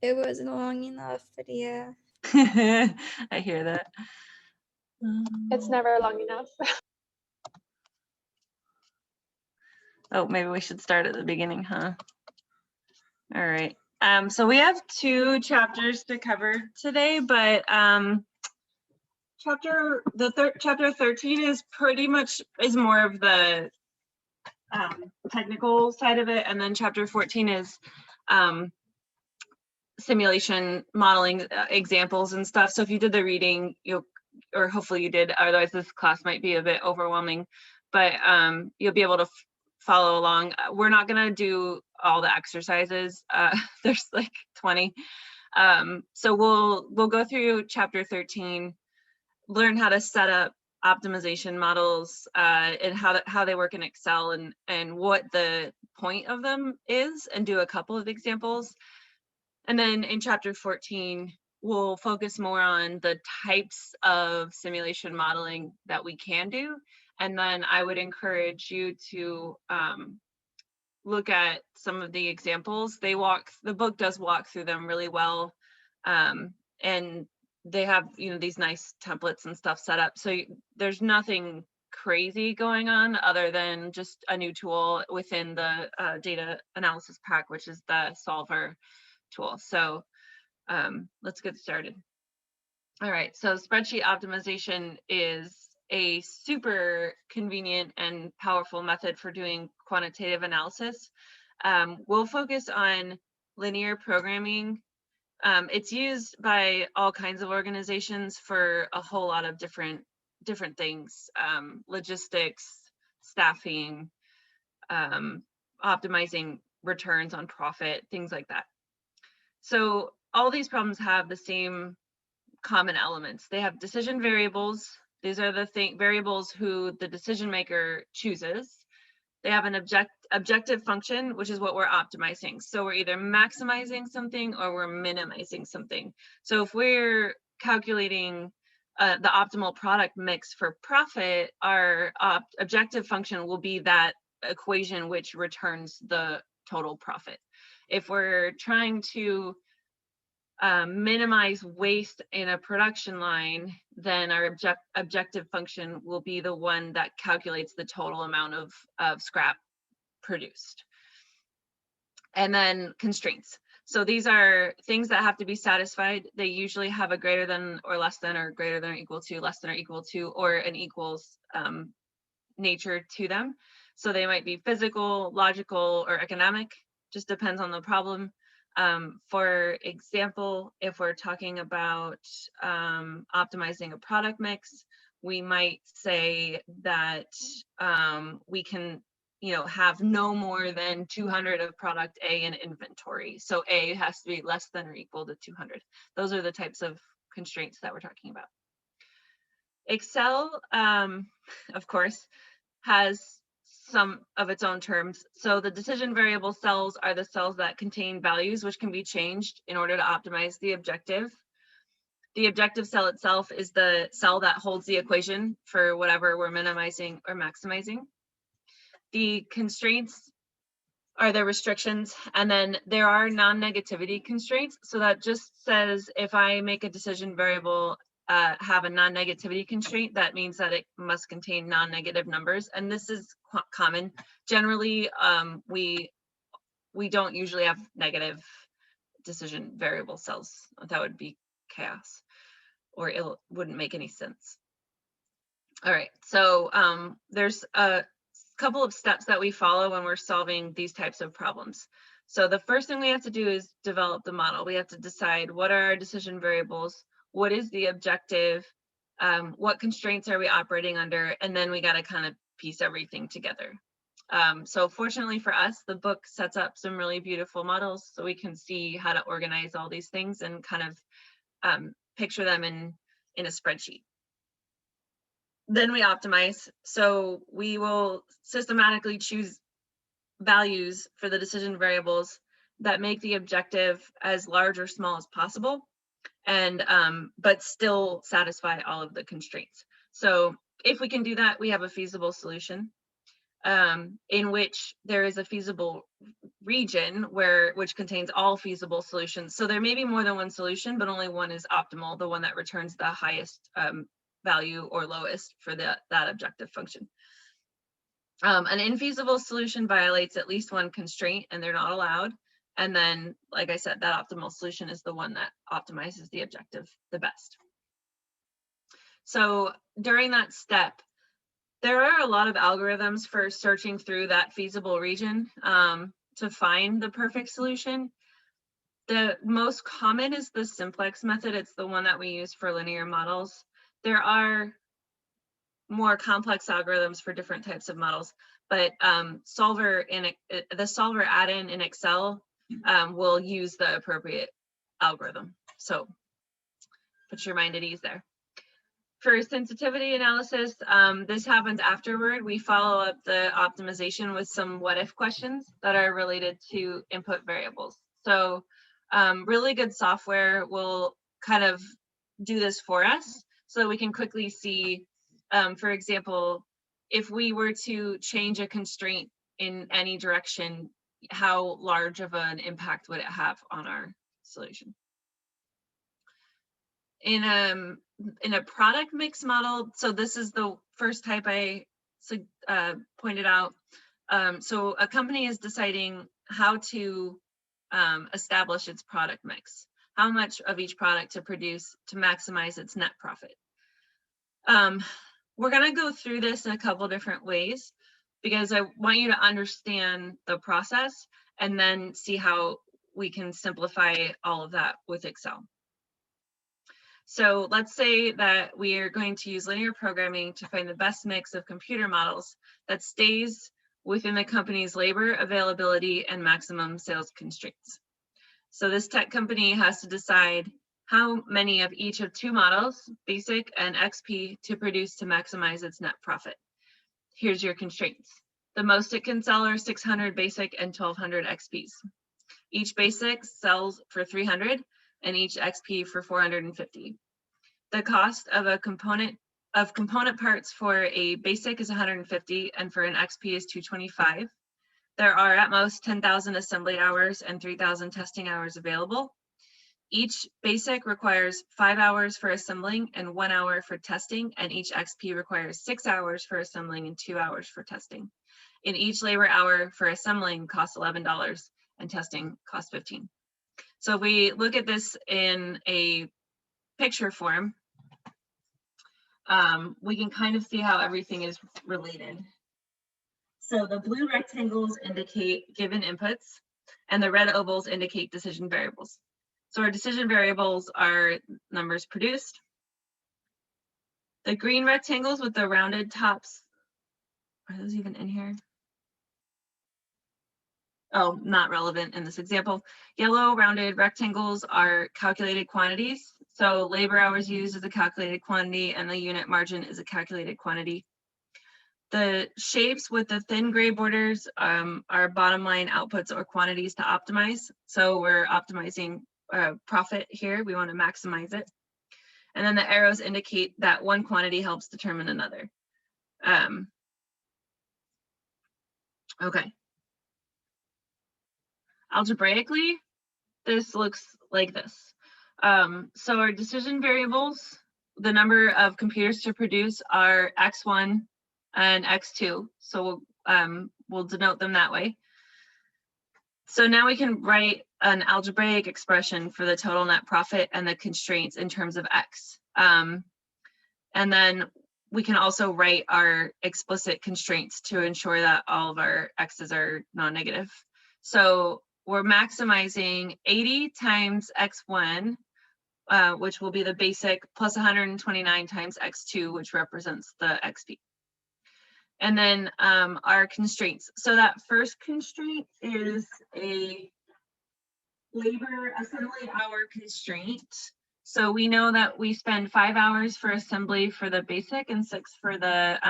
It wasn't long enough video. I hear that. It's never long enough. Oh, maybe we should start at the beginning, huh? All right. So we have 2 chapters to cover today, but chapter 13 is pretty much more of the technical side of it, and then chapter 14 is simulation modeling examples and stuff. So if you did the reading, or hopefully you did, otherwise this class might be a bit overwhelming, but you'll be able to follow along. We're not going to do all the exercises. There's like 20. So we'll go through chapter 13, learn how to set up optimization models and how they work in Excel and what the point of them is, and do a couple of examples. And then in chapter 14, we'll focus more on the types of simulation modeling that we can do. And then I would encourage you to look at some of the examples. The book does walk through them really well. And they have, these nice templates and stuff set up. So there's nothing crazy going on other than just a new tool within the data analysis pack, which is the solver tool. So let's get started. All right, so spreadsheet optimization is a super convenient and powerful method for doing quantitative analysis. We'll focus on linear programming. It's used by all kinds of organizations for a whole lot of different things, logistics, staffing, optimizing returns on profit, things like that. So all these problems have the same common elements. They have decision variables. These are the variables who the decision maker chooses. They have an objective function, which is what we're optimizing. So we're either maximizing something or we're minimizing something. So if we're calculating the optimal product mix for profit, our objective function will be that equation which returns the total profit. If we're trying to minimize waste in a production line, then our objective function will be the one that calculates the total amount of scrap produced. And then constraints. So these are things that have to be satisfied. They usually have a greater than or less than, or greater than or equal to, less than or equal to, or an equals nature to them. So they might be physical, logical, or economic, just depends on the problem. For example, if we're talking about optimizing a product mix, we might say that we can, have no more than 200 of product A in inventory. So A has to be less than or equal to 200. Those are the types of constraints that we're talking about. Excel, of course, has some of its own terms. So the decision variable cells are the cells that contain values which can be changed in order to optimize the objective. The objective cell itself is the cell that holds the equation for whatever we're minimizing or maximizing. The constraints are the restrictions, and then there are non-negativity constraints. So that just says if I make a decision variable have a non-negativity constraint, that means that it must contain non-negative numbers, and this is common. Generally, we don't usually have negative decision variable cells. That would be chaos, or it wouldn't make any sense. All right, so there's a couple of steps that we follow when we're solving these types of problems. So the first thing we have to do is develop the model. We have to decide what are our decision variables, what is the objective, what constraints are we operating under, and then we got to kind of piece everything together. So fortunately for us, the book sets up some really beautiful models so we can see how to organize all these things and kind of picture them in a spreadsheet. Then we optimize. So we will systematically choose values for the decision variables that make the objective as large or small as possible, and but still satisfy all of the constraints. So if we can do that, we have a feasible solution. in which there is a feasible region which contains all feasible solutions. So there may be more than one solution, but only one is optimal, the one that returns the highest value or lowest for that objective function. An infeasible solution violates at least one constraint and they're not allowed. And then, like I said, that optimal solution is the one that optimizes the objective the best. So during that step, there are a lot of algorithms for searching through that feasible region to find the perfect solution. The most common is the simplex method. It's the one that we use for linear models. There are more complex algorithms for different types of models, but the solver add-in in Excel will use the appropriate algorithm. So put your mind at ease there. For sensitivity analysis, this happens afterward. We follow up the optimization with some what if questions that are related to input variables. So really good software will kind of do this for us so that we can quickly see, for example, if we were to change a constraint in any direction, how large of an impact would it have on our solution? In a product mix model, so this is the first type I pointed out. So a company is deciding how to establish its product mix, how much of each product to produce to maximize its net profit. We're going to go through this in a couple different ways because I want you to understand the process and then see how we can simplify all of that with Excel. So let's say that we are going to use linear programming to find the best mix of computer models that stays within the company's labor availability and maximum sales constraints. So this tech company has to decide how many of each of two models, basic and XP, to produce to maximize its net profit. Here's your constraints. The most it can sell are 600 basic and 1200 XPs. Each basic sells for 300 and each XP for 450. The cost of component parts for a basic is 150 and for an XP is 225. There are at most 10,000 assembly hours and 3,000 testing hours available. Each basic requires 5 hours for assembling and 1 hour for testing, and each XP requires 6 hours for assembling and 2 hours for testing. In each labor hour for assembling costs $11 and testing costs $15. So if we look at this in a picture form, we can kind of see how everything is related. So the blue rectangles indicate given inputs and the red ovals indicate decision variables. So our decision variables are numbers produced. The green rectangles with the rounded tops, are those even in here? Oh, not relevant in this example. Yellow rounded rectangles are calculated quantities. So labor hours used is a calculated quantity and the unit margin is a calculated quantity. The shapes with the thin gray borders are bottom line outputs or quantities to optimize. So we're optimizing profit here. We want to maximize it. And then the arrows indicate that one quantity helps determine another. Okay. Algebraically, this looks like this. So our decision variables, the number of computers to produce are X1 and X2. So we'll denote them that way. So now we can write an algebraic expression for the total net profit and the constraints in terms of X. And then we can also write our explicit constraints to ensure that all of our X's are non-negative. So we're maximizing 80 times X1, which will be the basic, plus 129 times X2, which represents the XP. And then our constraints. So that first constraint is a labor assembly hour constraint. So we know that we spend 5 hours for assembly for the basic and 6 for the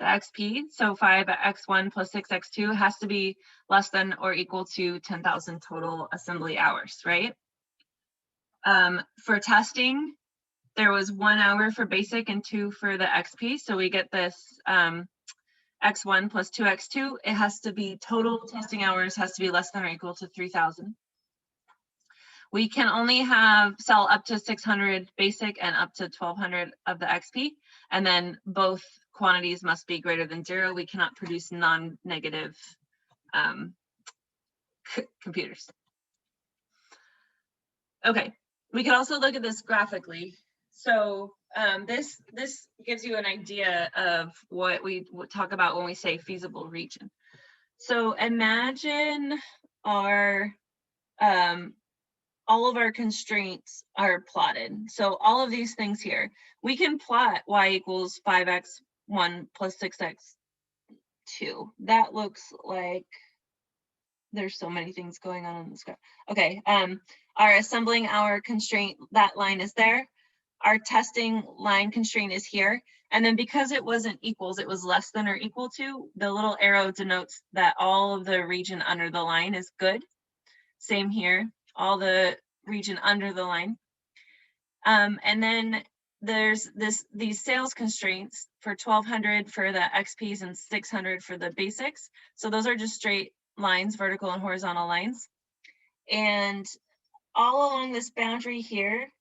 XP. So 5x1 plus 6x2 has to be less than or equal to 10,000 total assembly hours, right? For testing, there was 1 hour for basic and 2 for the XP. So we get this x1 plus 2x2, it has to be total testing hours has to be less than or equal to 3,000. We can only sell up to 600 basic and up to 1,200 of the XP, and then both quantities must be greater than 0. We cannot produce non-negative computers. Okay, we can also look at this graphically. So this gives you an idea of what we would talk about when we say feasible region. So imagine our all of our constraints are plotted. So all of these things here, we can plot y equals 5x1 plus 6x2. That looks like there's so many things going on this graph. Okay, our assembling our constraint, that line is there. Our testing line constraint is here. And then because it wasn't equals, it was less than or equal to, the little arrow denotes that all of the region under the line is good. Same here, all the region under the line. And then there's these sales constraints for 1,200 for the XPs and 600 for the basics. So those are just straight lines, vertical and horizontal lines. And all along this boundary here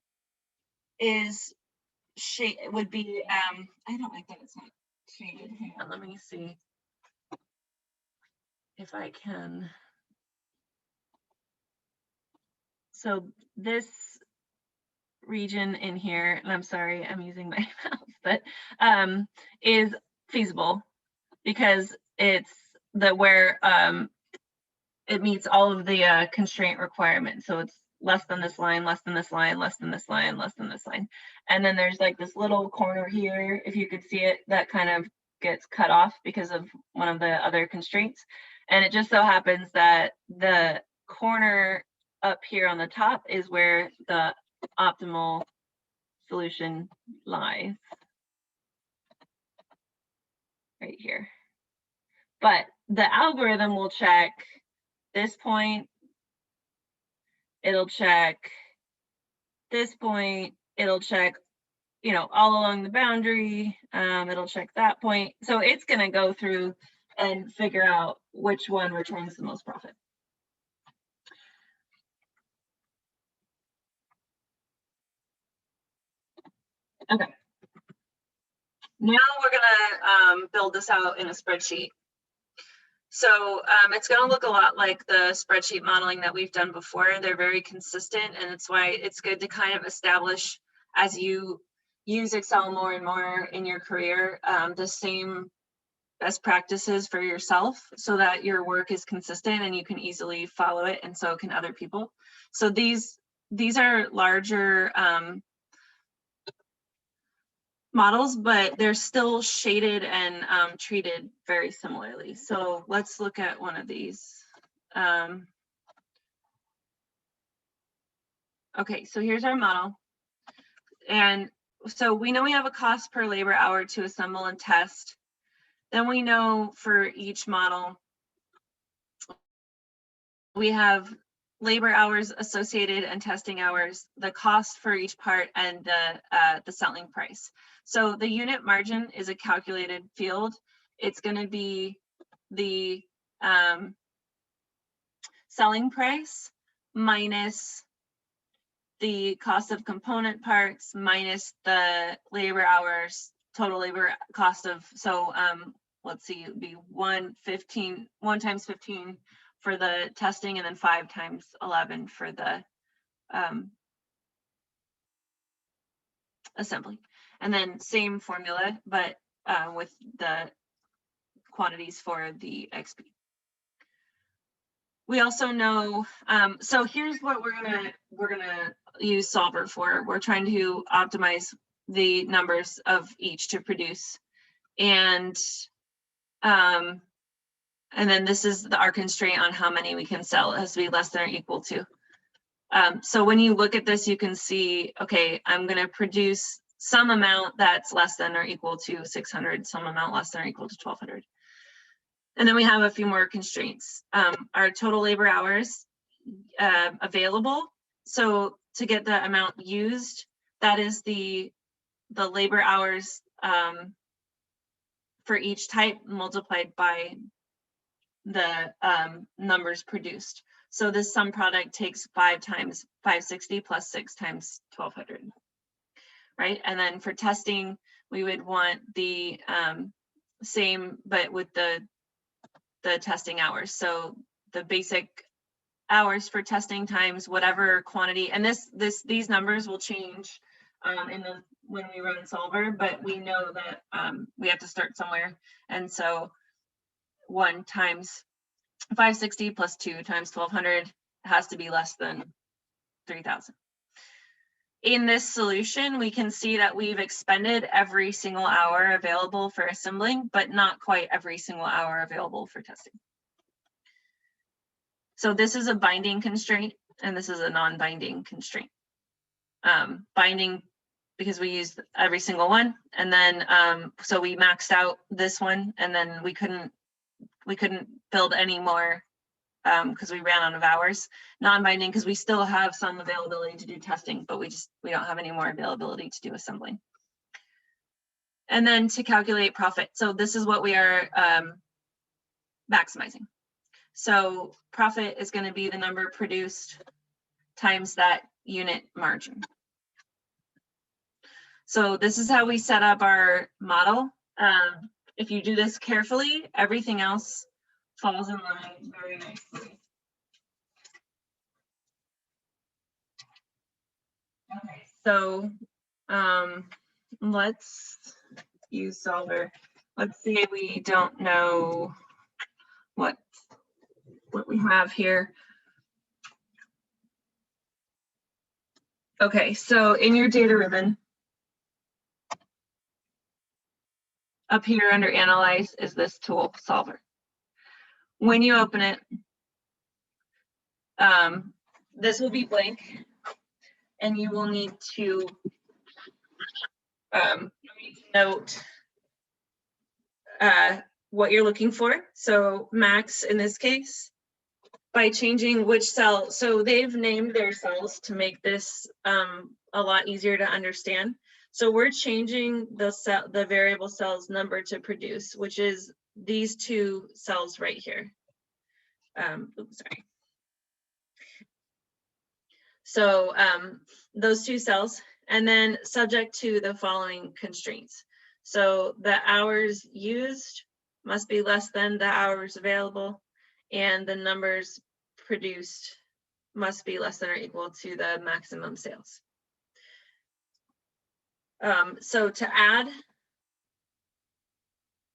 is would be I don't like that it's not shaded. Hang on, let me see if I can. So this region in here, and I'm sorry, I'm using my mouse, but is feasible because it's where it meets all of the constraint requirements. So it's less than this line, less than this line, less than this line, less than this line. And then there's like this little corner here, if you could see it, that kind of gets cut off because of one of the other constraints. And it just so happens that the corner up here on the top is where the optimal solution lies. Right here. But the algorithm will check this point, it'll check this point, it'll check, you know, all along the boundary, it'll check that point. So it's gonna go through and figure out which one returns the most profit. Okay. Now we're gonna build this out in a spreadsheet. So it's going to look a lot like the spreadsheet modeling that we've done before. They're very consistent, and it's why it's good to kind of establish, as you use Excel more and more in your career, the same best practices for yourself so that your work is consistent and you can easily follow it, and so can other people. So these are larger models, but they're still shaded and treated very similarly. So let's look at one of these. Okay, so here's our model. And so we know we have a cost per labor hour to assemble and test. Then we know for each model, we have labor hours associated and testing hours, the cost for each part, and the selling price. So the unit margin is a calculated field. It's going to be the selling price minus the cost of component parts minus the labor hours, total labor cost of, so let's see, it would be 1 times 15 for the testing, and then 5 times 11 for the assembly. And then same formula, but with the quantities for the XP. We also know, so here's what we're gonna use Solver for. We're trying to optimize the numbers of each to produce. And then this is our constraint on how many we can sell. It has to be less than or equal to. So when you look at this, you can see, okay, I'm gonna produce some amount that's less than or equal to 600, some amount less than or equal to 1,200. And then we have a few more constraints. Our total labor hours available. So to get the amount used, that is the labor hours for each type multiplied by the numbers produced. So this sum product takes 5 times 560 plus 6 times 1200, right? And then for testing, we would want the same, but with the testing hours. So the basic hours for testing times whatever quantity, and these numbers will change when we run Solver, but we know that we have to start somewhere. And so 1 times 560 plus 2 times 1200 has to be less than 3000. In this solution, we can see that we've expended every single hour available for assembling, but not quite every single hour available for testing. So this is a binding constraint, and this is a non-binding constraint. Binding because we used every single one, and then so we maxed out this one, and then we couldn't build any more because we ran out of hours. Non-binding because we still have some availability to do testing, but we don't have any more availability to do assembling. And then to calculate profit, so this is what we are maximizing. So profit is going to be the number produced times that unit margin. So this is how we set up our model. If you do this carefully, everything else falls in line very nicely. Okay, so let's use Solver. Let's say we don't know what we have here. Okay, so in your data ribbon, up here under Analyze is this tool, Solver. When you open it, this will be blank, and you will need to note what you're looking for. So max in this case, by changing which cell, so they've named their cells to make this a lot easier to understand. So we're changing the variable cells number to produce, which is these 2 cells right here. Oops, sorry. So those 2 cells, and then subject to the following constraints. So the hours used must be less than the hours available, and the numbers produced must be less than or equal to the maximum sales. So to add,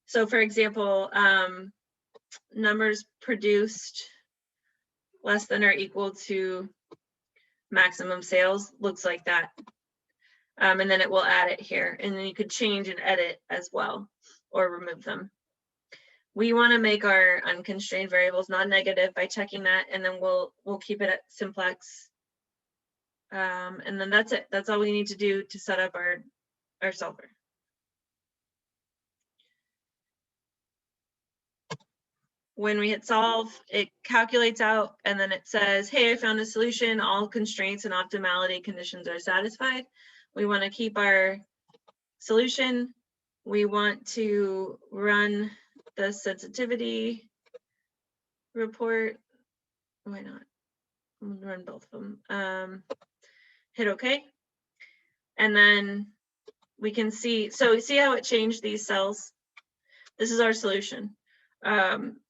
so for example, numbers produced less than or equal to maximum sales looks like that. And then it will add it here, and then you could change and edit as well, or remove them. We want to make our unconstrained variables non-negative by checking that, and then we'll keep it at simplex. And then that's it. That's all we need to do to set up our solver. When we hit solve, it calculates out, and then it says, hey, I found a solution. All constraints and optimality conditions are satisfied. We want to keep our solution. We want to run the sensitivity report. Why not? I'm gonna run both of them. Hit OK. And then we can see, so see how it changed these cells? This is our solution.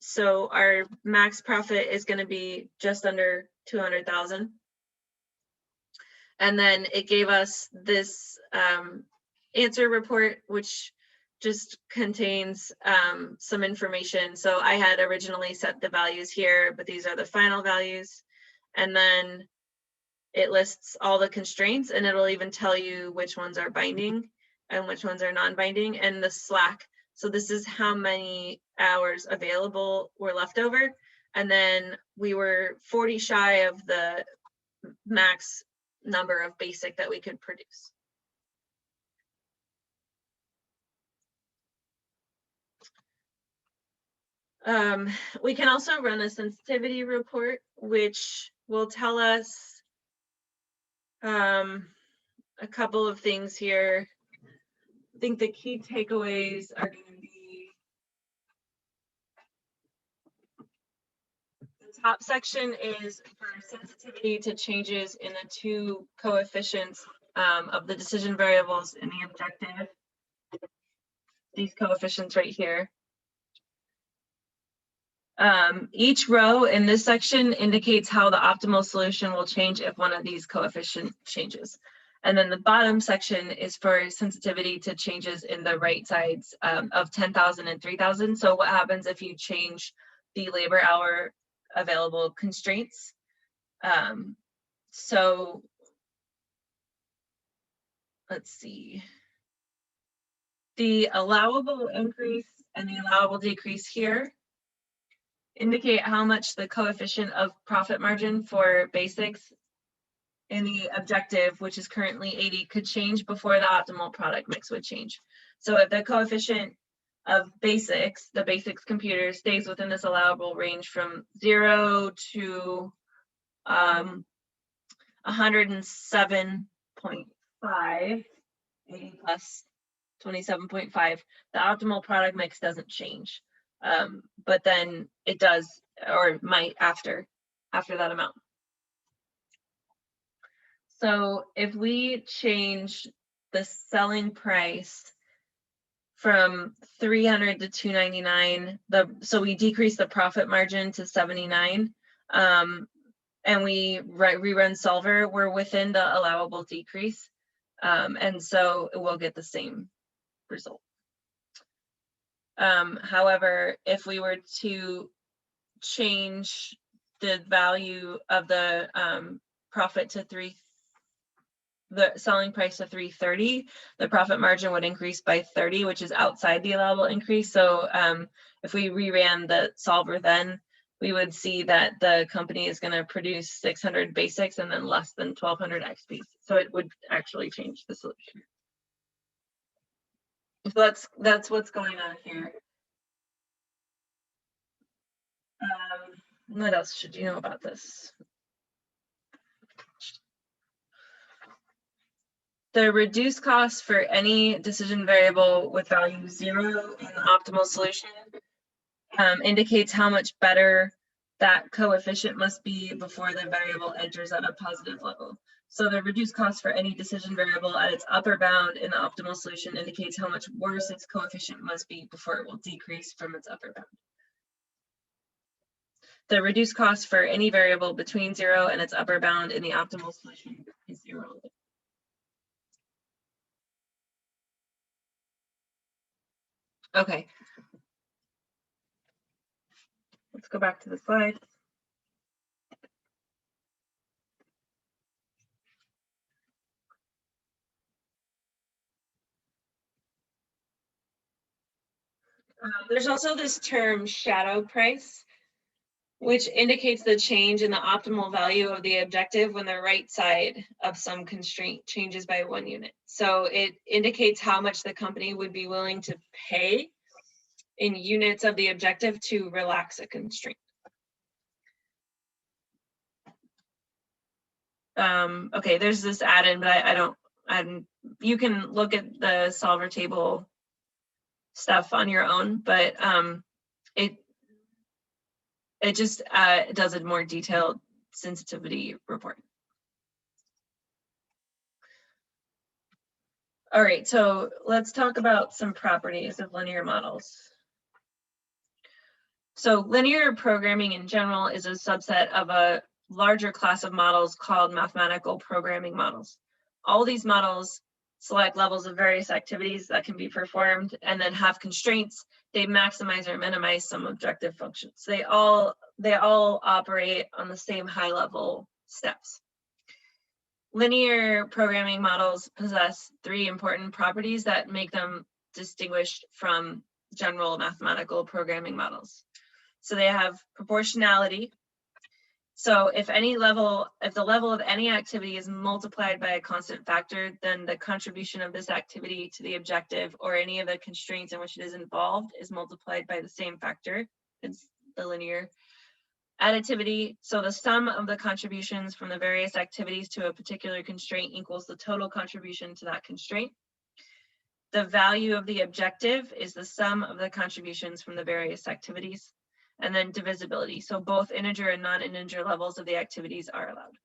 So our max profit is going to be just under 200,000. And then it gave us this answer report, which just contains some information. So I had originally set the values here, but these are the final values. And then it lists all the constraints, and it'll even tell you which ones are binding and which ones are non-binding, and the slack. So this is how many hours available were left over. And then we were 40 shy of the max number of basic that we could produce. We can also run a sensitivity report, which will tell us a couple of things here. I think the key takeaways are going to be top section is for sensitivity to changes in the two coefficients of the decision variables in the objective. These coefficients right here. Each row in this section indicates how the optimal solution will change if one of these coefficient changes. And then the bottom section is for sensitivity to changes in the right sides of 10,000 and 3,000. So what happens if you change the labor hour available constraints? So let's see. The allowable increase and the allowable decrease here indicate how much the coefficient of profit margin for basics in the objective, which is currently 80, could change before the optimal product mix would change. So if the coefficient of basics, the basics computer, stays within this allowable range from 0 to 107.5, 80 plus 27.5, the optimal product mix doesn't change. But then it does, or might after that amount. So if we change the selling price from 300 to 299, so we decrease the profit margin to 79, and we rerun solver, we're within the allowable decrease, and so it will get the same result. However, if we were to change the value of the profit to the selling price to 330, the profit margin would increase by 30, which is outside the allowable increase. So if we reran the solver, then we would see that the company is going to produce 600 basics and then less than 1200 XPs. So it would actually change the solution. So that's what's going on here. What else should you know about this? The reduced cost for any decision variable with value 0 in the optimal solution indicates how much better that coefficient must be before the variable enters at a positive level. So the reduced cost for any decision variable at its upper bound in the optimal solution indicates how much worse its coefficient must be before it will decrease from its upper bound. The reduced cost for any variable between 0 and its upper bound in the optimal solution is 0. Okay. Let's go back to the slide. There's also this term shadow price, which indicates the change in the optimal value of the objective when the right side of some constraint changes by 1 unit. So it indicates how much the company would be willing to pay in units of the objective to relax a constraint. Okay, there's this add-in, but you can look at the solver table stuff on your own, but it just does a more detailed sensitivity report. All right, so let's talk about some properties of linear models. So linear programming in general is a subset of a larger class of models called mathematical programming models. All these models select levels of various activities that can be performed and then have constraints. They maximize or minimize some objective functions. They all operate on the same high level steps. Linear programming models possess 3 important properties that make them distinguished from general mathematical programming models. So they have proportionality. So if the level of any activity is multiplied by a constant factor, then the contribution of this activity to the objective or any of the constraints in which it is involved is multiplied by the same factor. It's the linear additivity. So the sum of the contributions from the various activities to a particular constraint equals the total contribution to that constraint. The value of the objective is the sum of the contributions from the various activities. And then divisibility. So both integer and non-integer levels of the activities are allowed.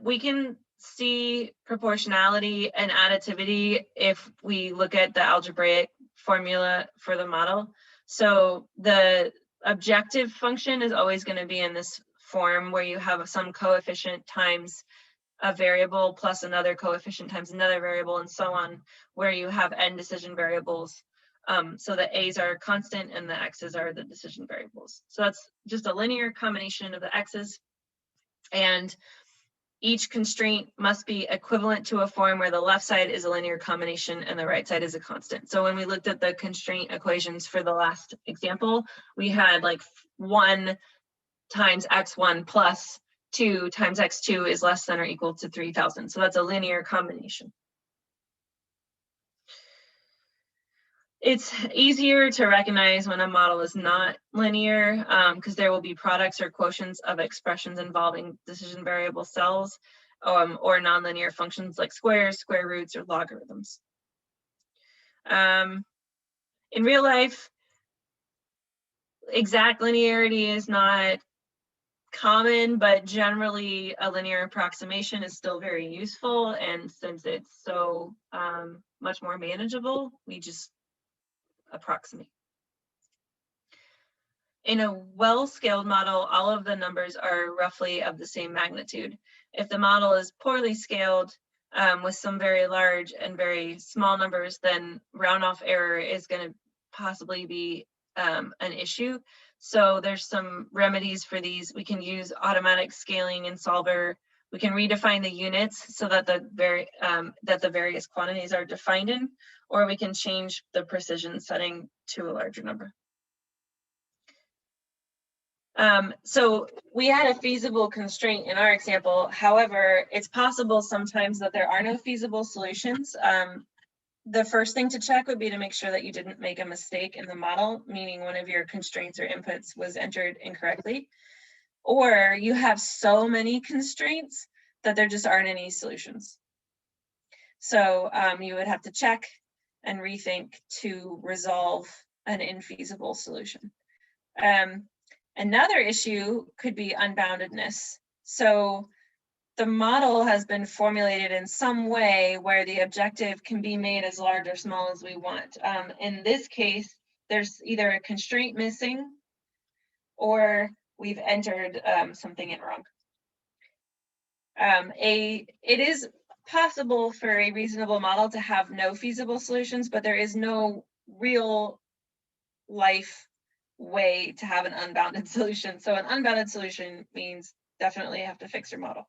We can see proportionality and additivity if we look at the algebraic formula for the model. So the objective function is always going to be in this form where you have some coefficient times a variable plus another coefficient times another variable and so on, where you have n decision variables. So the a's are constant and the x's are the decision variables. So that's just a linear combination of the x's, and each constraint must be equivalent to a form where the left side is a linear combination and the right side is a constant. So when we looked at the constraint equations for the last example, we had like 1 times x1 plus 2 times x2 is less than or equal to 3,000. So that's a linear combination. It's easier to recognize when a model is not linear because there will be products or quotients of expressions involving decision variable cells or nonlinear functions like squares, square roots, or logarithms. In real life, exact linearity is not common, but generally a linear approximation is still very useful. And since it's so much more manageable, we just approximate. In a well-scaled model, all of the numbers are roughly of the same magnitude. If the model is poorly scaled with some very large and very small numbers, then round-off error is going to possibly be an issue. So there's some remedies for these. We can use automatic scaling in Solver. We can redefine the units so that the various quantities are defined in, or we can change the precision setting to a larger number. So we had a feasible constraint in our example. However, it's possible sometimes that there are no feasible solutions. The first thing to check would be to make sure that you didn't make a mistake in the model, meaning one of your constraints or inputs was entered incorrectly, or you have so many constraints that there just aren't any solutions. So you would have to check and rethink to resolve an infeasible solution. Another issue could be unboundedness. So the model has been formulated in some way where the objective can be made as large or small as we want. In this case, there's either a constraint missing or we've entered something in wrong. It is possible for a reasonable model to have no feasible solutions, but there is no real life way to have an unbounded solution. So an unbounded solution means definitely have to fix your model.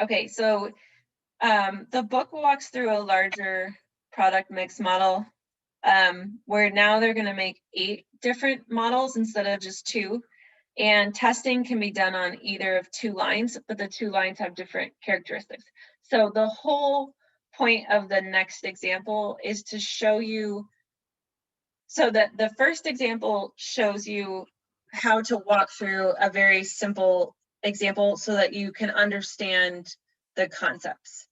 Okay, so the book walks through a larger product mix model where now they're going to make 8 different models instead of just 2. And testing can be done on either of 2 lines, but the 2 lines have different characteristics. So the whole point of the next example is to show you, so that the first example shows you how to walk through a very simple example so that you can understand the concepts.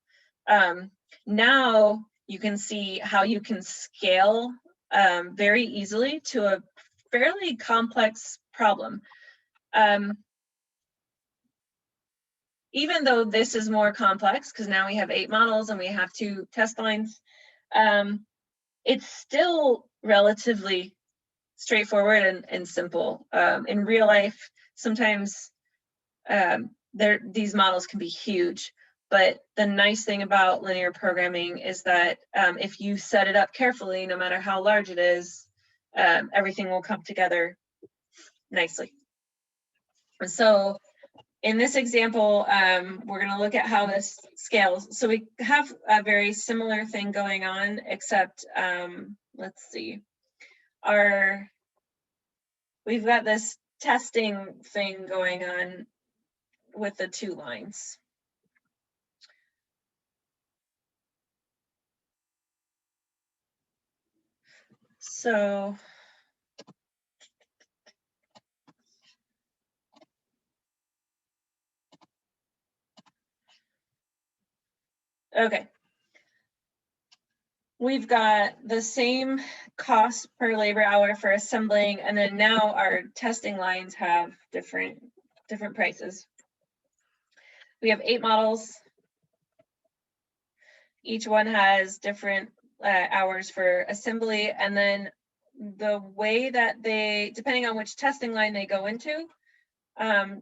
Now you can see how you can scale very easily to a fairly complex problem. Even though this is more complex, because now we have 8 models and we have 2 test lines, it's still relatively straightforward and simple. In real life, sometimes these models can be huge, but the nice thing about linear programming is that if you set it up carefully, no matter how large it is, everything will come together nicely. So in this example, we're going to look at how this scales. So we have a very similar thing going on, except let's see, we've got this testing thing going on with the 2 lines. So okay. we've got the same cost per labor hour for assembling, and then now our testing lines have different prices. We have 8 models. Each one has different hours for assembly, and then the way that they, depending on which testing line they go into,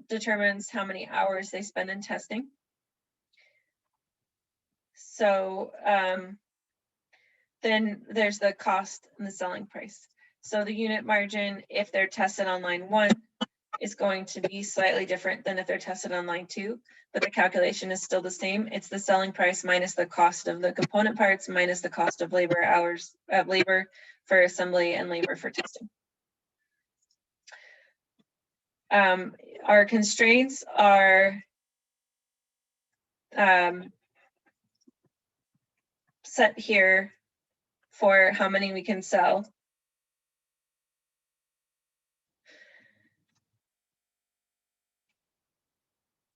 determines how many hours they spend in testing. So then there's the cost and the selling price. So the unit margin, if they're tested on line 1, is going to be slightly different than if they're tested on line 2, but the calculation is still the same. It's the selling price minus the cost of the component parts minus the cost of labor hours, labor for assembly and labor for testing. Our constraints are set here for how many we can sell.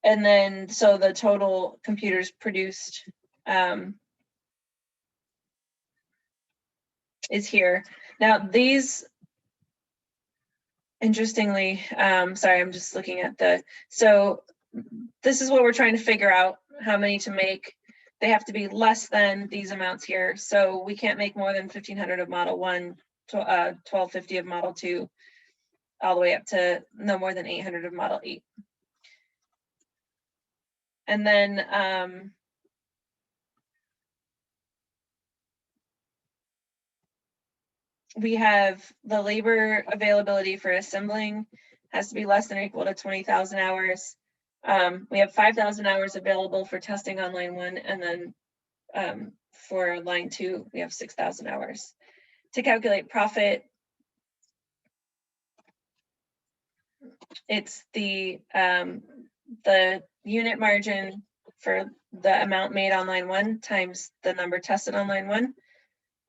And then, so the total computers produced is here. Now these, interestingly, sorry, I'm just looking at the, so this is what we're trying to figure out, how many to make. They have to be less than these amounts here. So we can't make more than 1,500 of Model 1, 1,250 of Model 2, all the way up to no more than 800 of Model 8. And then we have the labor availability for assembling has to be less than or equal to 20,000 hours. We have 5,000 hours available for testing on line 1, and then for line 2, we have 6,000 hours. To calculate profit, it's the unit margin for the amount made on line 1 times the number tested on line 1.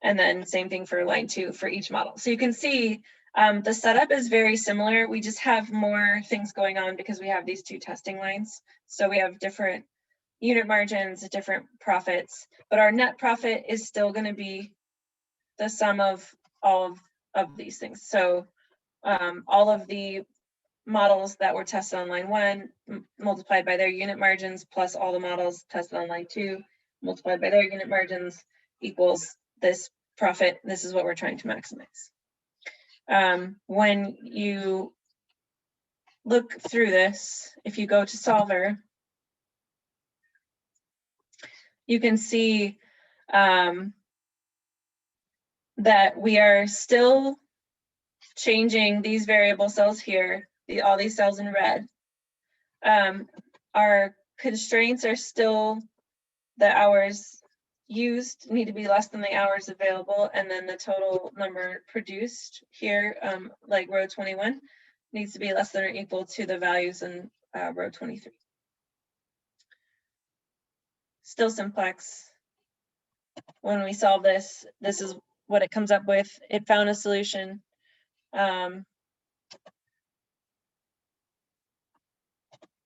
And then same thing for line 2 for each model. So you can see the setup is very similar. We just have more things going on because we have these 2 testing lines. So we have different unit margins, different profits, but our net profit is still going to be the sum of all of these things. So all of the models that were tested on line 1 multiplied by their unit margins plus all the models tested on line 2 multiplied by their unit margins equals this profit. This is what we're trying to maximize. When you look through this, if you go to Solver, you can see that we are still changing these variable cells here, all these cells in red. Our constraints are still the hours used need to be less than the hours available, and then the total number produced here, like row 21, needs to be less than or equal to the values in row 23. Still simplex. When we solve this, this is what it comes up with. It found a solution.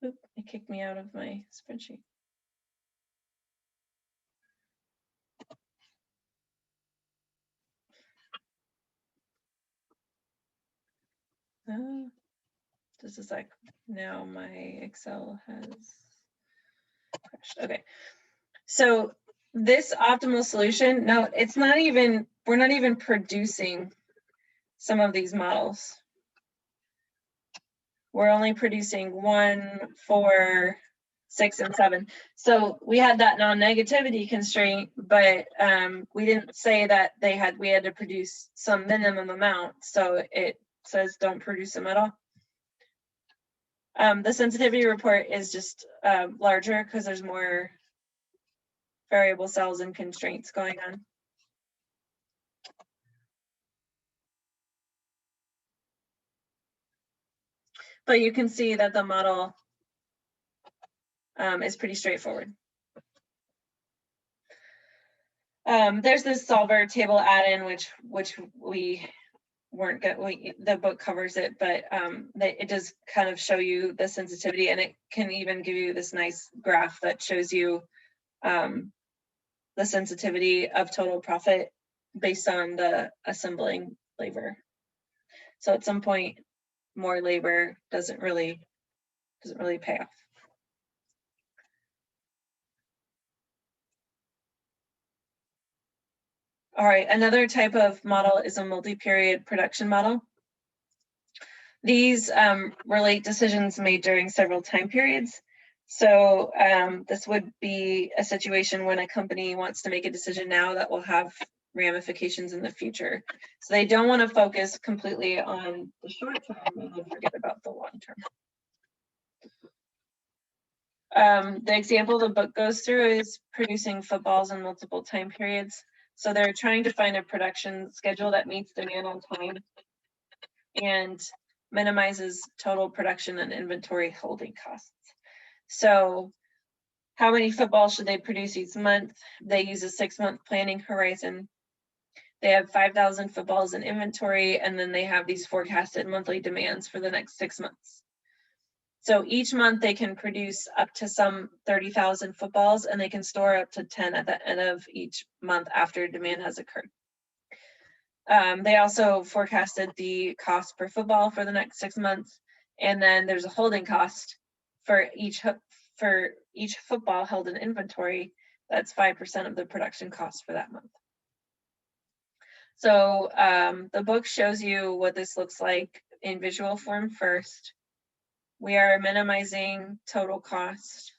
Oop, it kicked me out of my spreadsheet. This is like, now my Excel has crashed. Okay, so this optimal solution, no, it's not even, we're not even producing some of these models. We're only producing 1, 4, 6, and 7. So we had that non-negativity constraint, but we didn't say that we had to produce some minimum amount. So it says don't produce them at all. The sensitivity report is just larger because there's more variable cells and constraints going on. But you can see that the model is pretty straightforward. There's this solver table add-in, which we weren't good. The book covers it, but it does kind of show you the sensitivity, and it can even give you this nice graph that shows you the sensitivity of total profit based on the assembling labor. So at some point, more labor doesn't really pay off. All right, another type of model is a multi-period production model. These relate decisions made during several time periods. So this would be a situation when a company wants to make a decision now that will have ramifications in the future. So they don't want to focus completely on the short term and then forget about the long term. The example the book goes through is producing footballs in multiple time periods. So they're trying to find a production schedule that meets demand on time and minimizes total production and inventory holding costs. So how many footballs should they produce each month? They use a 6-month planning horizon. They have 5,000 footballs in inventory, and then they have these forecasted monthly demands for the next 6 months. So each month they can produce up to some 30,000 footballs, and they can store up to 10 at the end of each month after demand has occurred. They also forecasted the cost per football for the next 6 months, and then there's a holding cost for each football held in inventory. That's 5% of the production cost for that month. So the book shows you what this looks like in visual form first. We are minimizing total cost.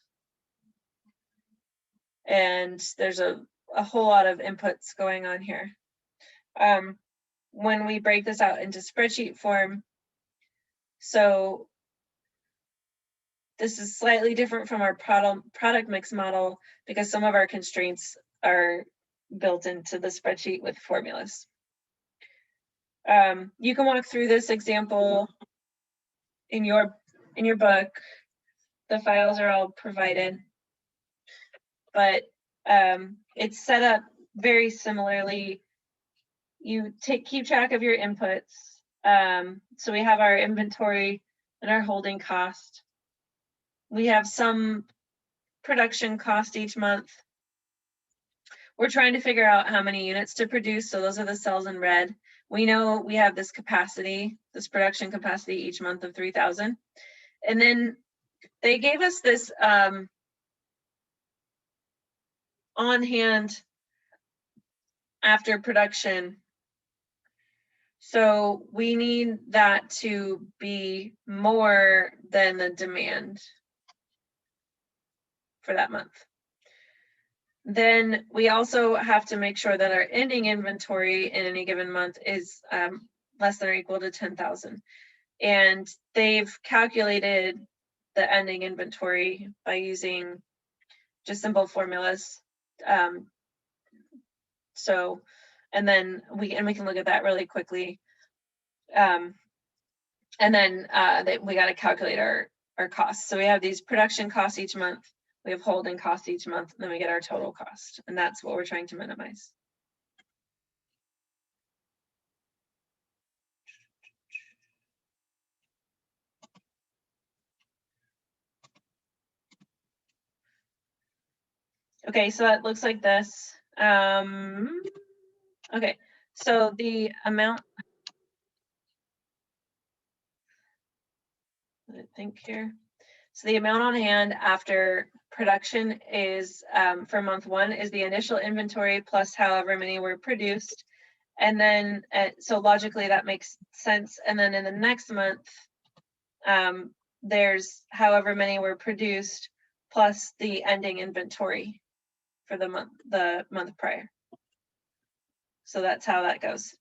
And there's a whole lot of inputs going on here. When we break this out into spreadsheet form, so this is slightly different from our product mix model because some of our constraints are built into the spreadsheet with formulas. You can walk through this example in your book. The files are all provided, but it's set up very similarly. You keep track of your inputs. So we have our inventory and our holding cost. We have some production cost each month. We're trying to figure out how many units to produce. So those are the cells in red. We know we have this capacity, this production capacity each month of 3,000. And then they gave us this on hand after production. So we need that to be more than the demand for that month. Then we also have to make sure that our ending inventory in any given month is less than or equal to 10,000. And they've calculated the ending inventory by using just simple formulas. And then we can look at that really quickly. And then we got to calculate our costs. So we have these production costs each month. We have holding costs each month, and then we get our total cost. And that's what we're trying to minimize. Okay, so that looks like this. Okay, so the amount, I think here. So the amount on hand after production is for month 1 is the initial inventory plus however many were produced. And then, so logically that makes sense. And then in the next month, there's however many were produced plus the ending inventory for the month prior. So that's how that goes.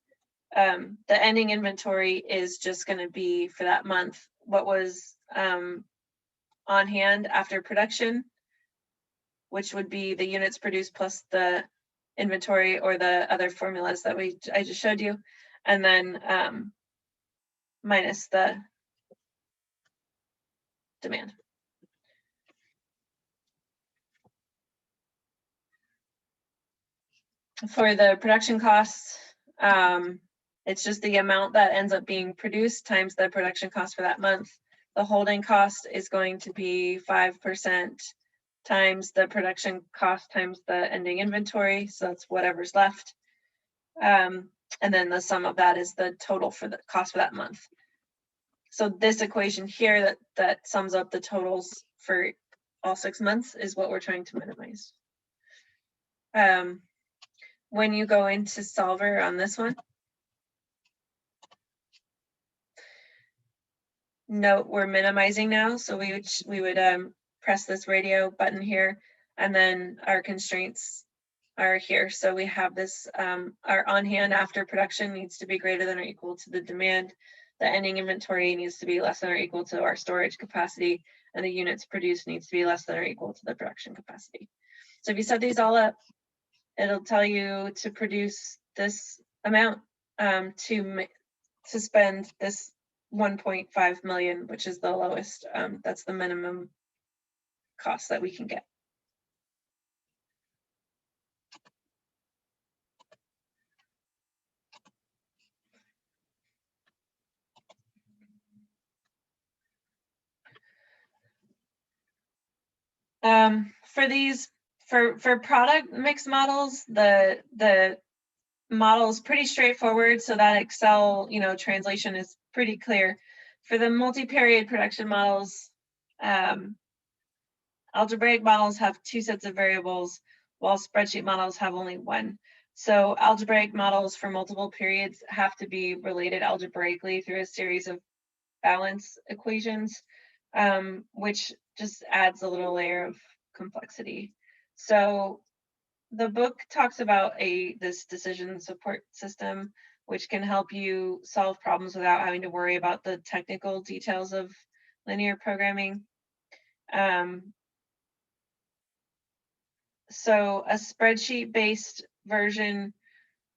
The ending inventory is just going to be for that month what was on hand after production, which would be the units produced plus the inventory or the other formulas that I just showed you, and then minus the demand. For the production costs, it's just the amount that ends up being produced times the production cost for that month. The holding cost is going to be 5% times the production cost times the ending inventory. So that's whatever's left. And then the sum of that is the total for the cost for that month. So this equation here that sums up the totals for all 6 months is what we're trying to minimize. When you go into Solver on this one, note we're minimizing now, so we would press this radio button here, and then our constraints are here. So we have this, our on hand after production needs to be greater than or equal to the demand. The ending inventory needs to be less than or equal to our storage capacity, and the units produced needs to be less than or equal to the production capacity. So if you set these all up, it'll tell you to produce this amount, to spend this 1.5 million, which is the lowest. That's the minimum cost that we can get. For these, for product mix models, the model is pretty straightforward, so that Excel, translation is pretty clear. For the multi-period production models, algebraic models have 2 sets of variables, while spreadsheet models have only 1. So algebraic models for multiple periods have to be related algebraically through a series of balance equations, which just adds a little layer of complexity. So the book talks about this decision support system, which can help you solve problems without having to worry about the technical details of linear programming. So a spreadsheet-based version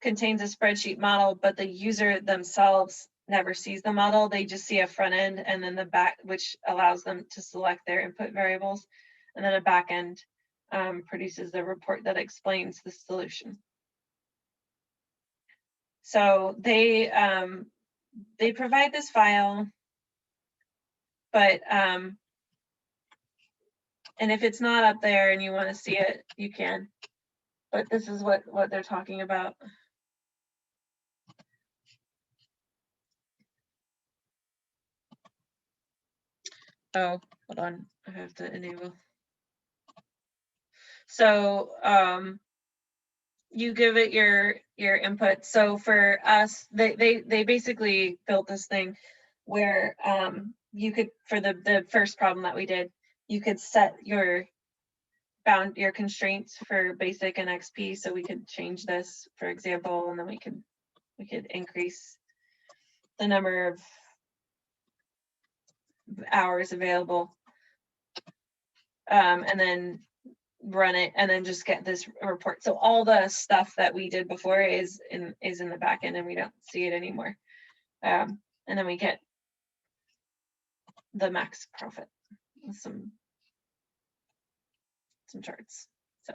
contains a spreadsheet model, but the user themselves never sees the model. They just see a front end and then the back, which allows them to select their input variables, and then a back end produces the report that explains the solution. So they provide this file, but and if it's not up there and you want to see it, you can. But this is what they're talking about. Oh, hold on, I have to enable. So you give it your input. So for us, they basically built this thing where you could, for the first problem that we did, you could set your constraints for basic and XP. So we could change this, for example, and then we could increase the number of hours available, and then run it, and then just get this report. So all the stuff that we did before is in the back end, and we don't see it anymore. And then we get the max profit with some charts. So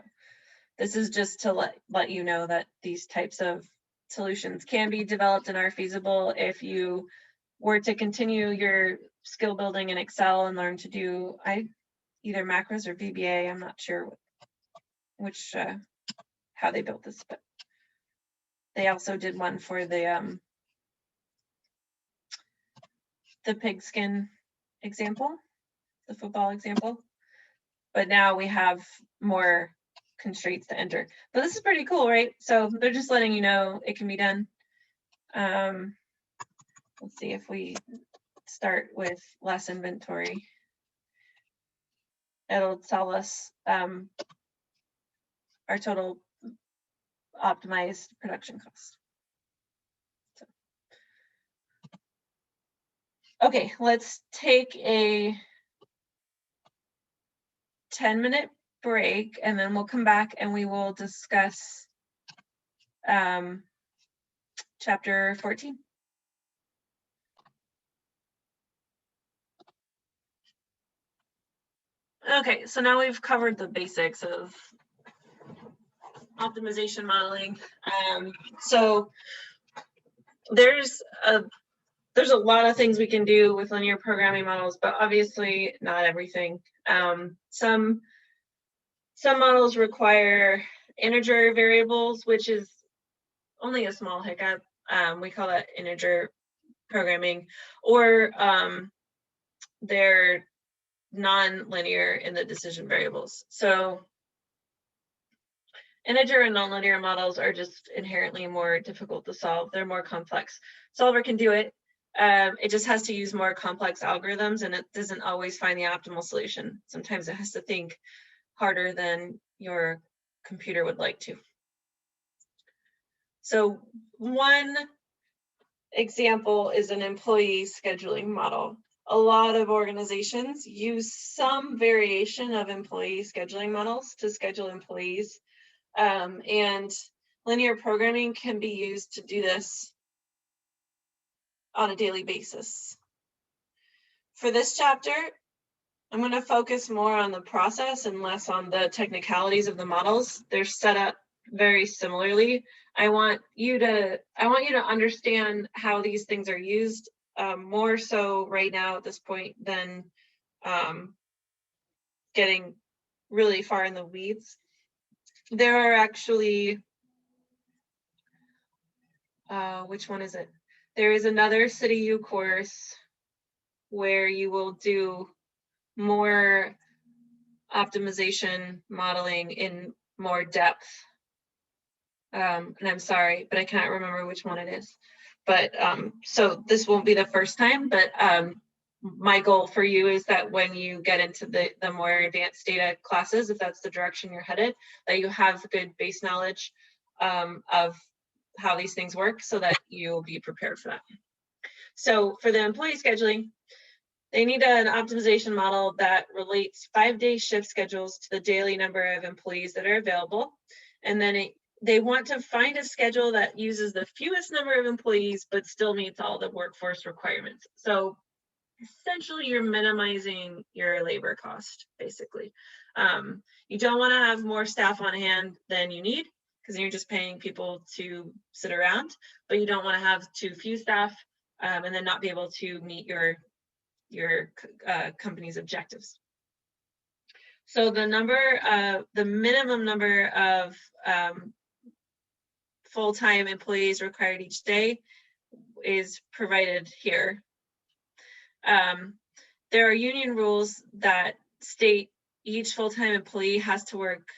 this is just to let you know that these types of solutions can be developed and are feasible if you were to continue your skill building in Excel and learn to do either macros or VBA. I'm not sure which how they built this, but they also did one for the pigskin example, the football example. But now we have more constraints to enter. But this is pretty cool, right? So they're just letting you know it can be done. Let's see if we start with less inventory. It'll tell us our total optimized production cost. So. Okay, let's take a 10-minute break, and then we'll come back and we will discuss chapter 14. Okay, so now we've covered the basics of optimization modeling. So there's a lot of things we can do with linear programming models, but obviously not everything. Some models require integer variables, which is only a small hiccup. We call that integer programming, or they're non-linear in the decision variables. So integer and nonlinear models are just inherently more difficult to solve. They're more complex. Solver can do it. It just has to use more complex algorithms, and it doesn't always find the optimal solution. Sometimes it has to think harder than your computer would like to. So one example is an employee scheduling model. A lot of organizations use some variation of employee scheduling models to schedule employees. And linear programming can be used to do this on a daily basis. For this chapter, I'm going to focus more on the process and less on the technicalities of the models. They're set up very similarly. I want you to understand how these things are used, more so right now at this point than getting really far in the weeds. There are actually, which one is it? There is another CityU course where you will do more optimization modeling in more depth. And I'm sorry, but I can't remember which one it is. But so this won't be the first time, but my goal for you is that when you get into the more advanced data classes, if that's the direction you're headed, that you have good base knowledge of how these things work so that you'll be prepared for that. So for the employee scheduling, they need an optimization model that relates 5-day shift schedules to the daily number of employees that are available. And then they want to find a schedule that uses the fewest number of employees, but still meets all the workforce requirements. So essentially you're minimizing your labor cost, basically. You don't want to have more staff on hand than you need, because you're just paying people to sit around, but you don't want to have too few staff and then not be able to meet your company's objectives. So the minimum number of full-time employees required each day is provided here. There are union rules that state each full-time employee has to work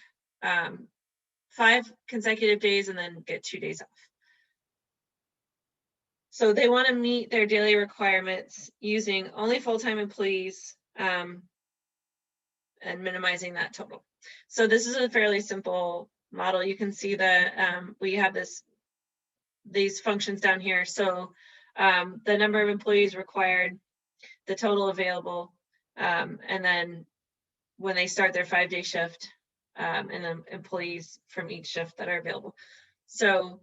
5 consecutive days and then get 2 days off. So they want to meet their daily requirements using only full-time employees and minimizing that total. So this is a fairly simple model. You can see that we have these functions down here. So the number of employees required, the total available, and then when they start their 5-day shift, and the employees from each shift that are available. So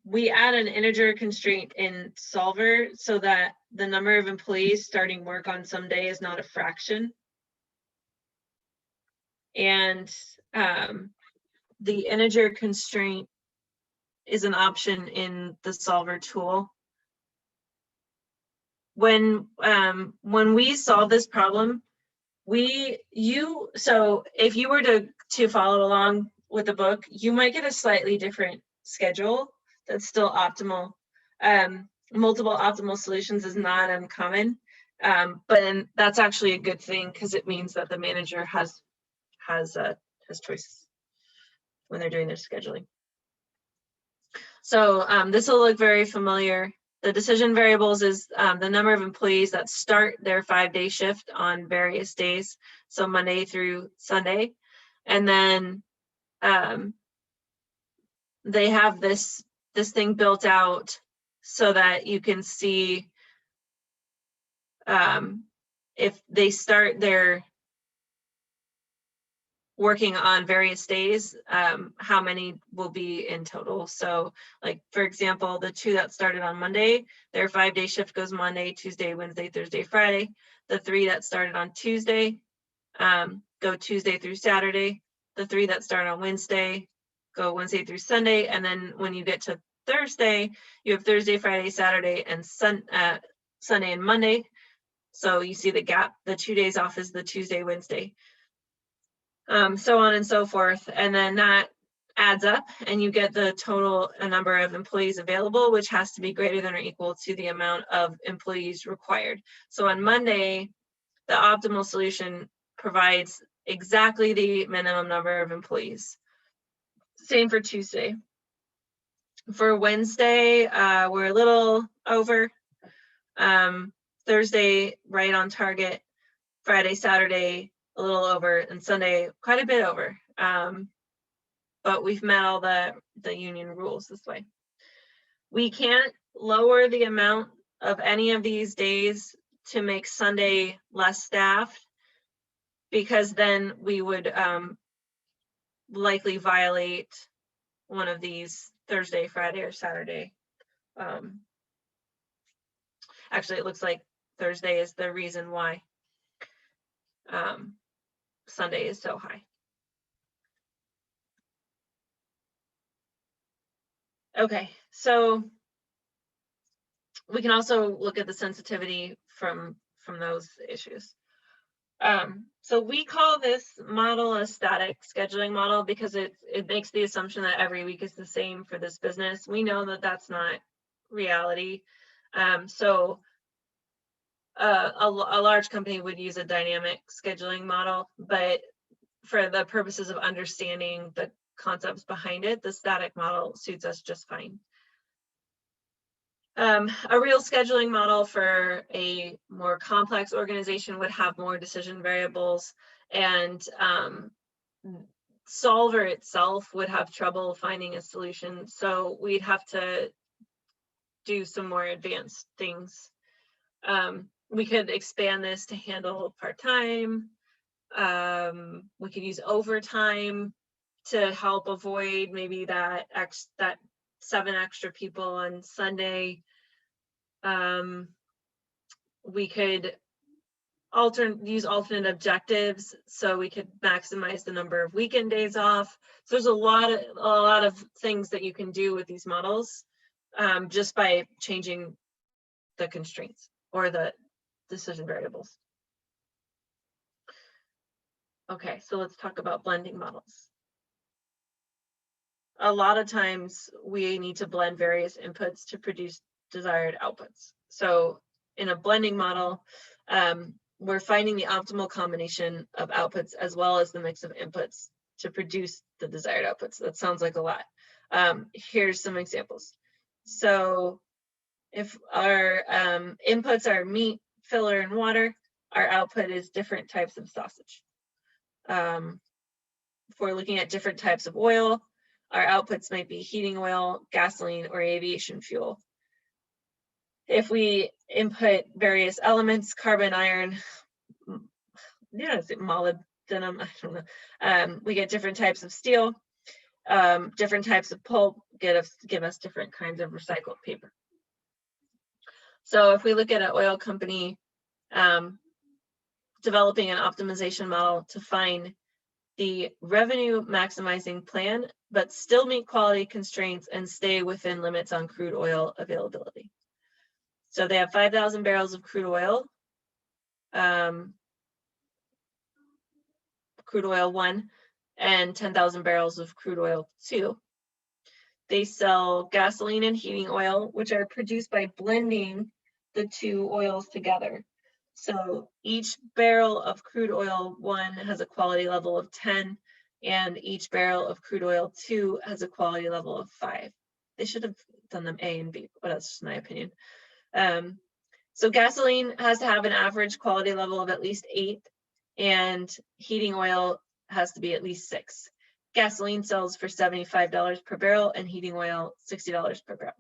we add an integer constraint in Solver so that the number of employees starting work on some day is not a fraction. And the integer constraint is an option in the Solver tool. When we solve this problem, so if you were to follow along with the book, you might get a slightly different schedule that's still optimal. Multiple optimal solutions is not uncommon, but that's actually a good thing because it means that the manager has choices when they're doing their scheduling. So this will look very familiar. The decision variables is the number of employees that start their 5-day shift on various days, so Monday through Sunday. And then they have this thing built out so that you can see if they start their working on various days, how many will be in total. So like, for example, the 2 that started on Monday, their 5-day shift goes Monday, Tuesday, Wednesday, Thursday, Friday. The 3 that started on Tuesday go Tuesday through Saturday. The 3 that start on Wednesday go Wednesday through Sunday. And then when you get to Thursday, you have Thursday, Friday, Saturday, and Sunday and Monday. So you see the gap, the 2 days off is the Tuesday, Wednesday. So on and so forth. And then that adds up and you get the total number of employees available, which has to be greater than or equal to the amount of employees required. So on Monday, the optimal solution provides exactly the minimum number of employees. Same for Tuesday. For Wednesday, we're a little over. Thursday, right on target. Friday, Saturday, a little over, and Sunday, quite a bit over. But we've met all the union rules this way. We can't lower the amount of any of these days to make Sunday less staffed, because then we would likely violate one of these Thursday, Friday, or Saturday. Actually, it looks like Thursday is the reason why Sunday is so high. Okay, so we can also look at the sensitivity from those issues. So we call this model a static scheduling model because it makes the assumption that every week is the same for this business. We know that that's not reality. So a large company would use a dynamic scheduling model, but for the purposes of understanding the concepts behind it, the static model suits us just fine. A real scheduling model for a more complex organization would have more decision variables, and Solver itself would have trouble finding a solution. So we'd have to do some more advanced things. We could expand this to handle part-time. We could use overtime to help avoid maybe that 7 extra people on Sunday. We could use alternate objectives so we could maximize the number of weekend days off. So there's a lot of things that you can do with these models just by changing the constraints or the decision variables. Okay, so let's talk about blending models. A lot of times we need to blend various inputs to produce desired outputs. So in a blending model, we're finding the optimal combination of outputs as well as the mix of inputs to produce the desired outputs. That sounds like a lot. Here's some examples. So if our inputs are meat, filler, and water, our output is different types of sausage. If we're looking at different types of oil, our outputs might be heating oil, gasoline, or aviation fuel. If we input various elements, carbon, iron, molybdenum, I don't know. We get different types of steel, different types of pulp, give us different kinds of recycled paper. So if we look at an oil company developing an optimization model to find the revenue maximizing plan, but still meet quality constraints and stay within limits on crude oil availability. So they have 5,000 barrels of crude oil, crude oil 1, and 10,000 barrels of crude oil 2. They sell gasoline and heating oil, which are produced by blending the 2 oils together. So each barrel of crude oil 1 has a quality level of 10, and each barrel of crude oil 2 has a quality level of 5. They should have done them A and B, but that's just my opinion. So gasoline has to have an average quality level of at least 8, and heating oil has to be at least 6. Gasoline sells for $75 per barrel and heating oil $60 per barrel.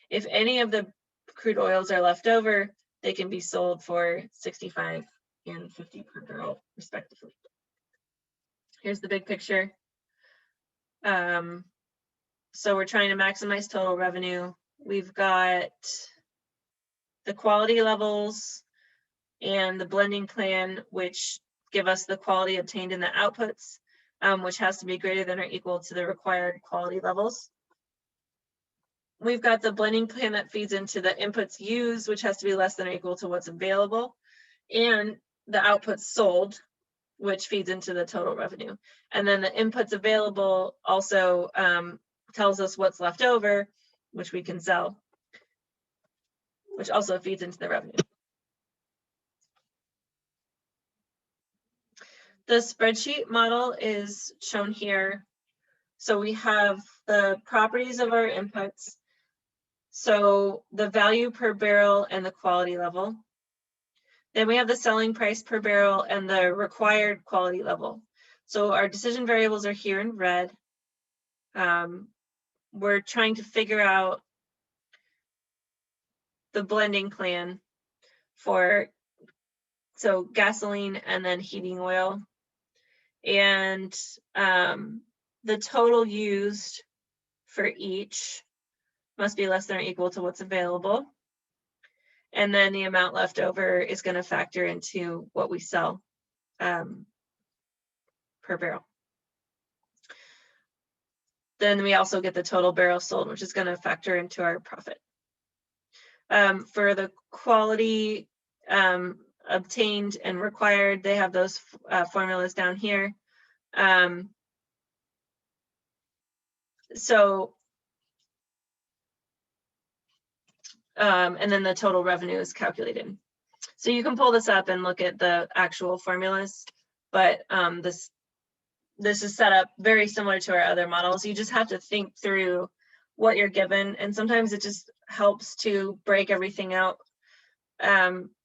If any of the crude oils are left over, they can be sold for $65 and $50 per barrel, respectively. Here's the big picture. So we're trying to maximize total revenue. We've got the quality levels and the blending plan, which give us the quality obtained in the outputs, which has to be greater than or equal to the required quality levels. We've got the blending plan that feeds into the inputs used, which has to be less than or equal to what's available, and the outputs sold, which feeds into the total revenue. And then the inputs available also tells us what's left over, which we can sell, which also feeds into the revenue. The spreadsheet model is shown here. So we have the properties of our inputs. So the value per barrel and the quality level. Then we have the selling price per barrel and the required quality level. So our decision variables are here in red. We're trying to figure out the blending plan for, so gasoline and then heating oil. And the total used for each must be less than or equal to what's available. And then the amount left over is going to factor into what we sell per barrel. Then we also get the total barrels sold, which is going to factor into our profit. For the quality obtained and required, they have those formulas down here. And then the total revenue is calculated. So you can pull this up and look at the actual formulas, but this is set up very similar to our other models. You just have to think through what you're given, and sometimes it just helps to break everything out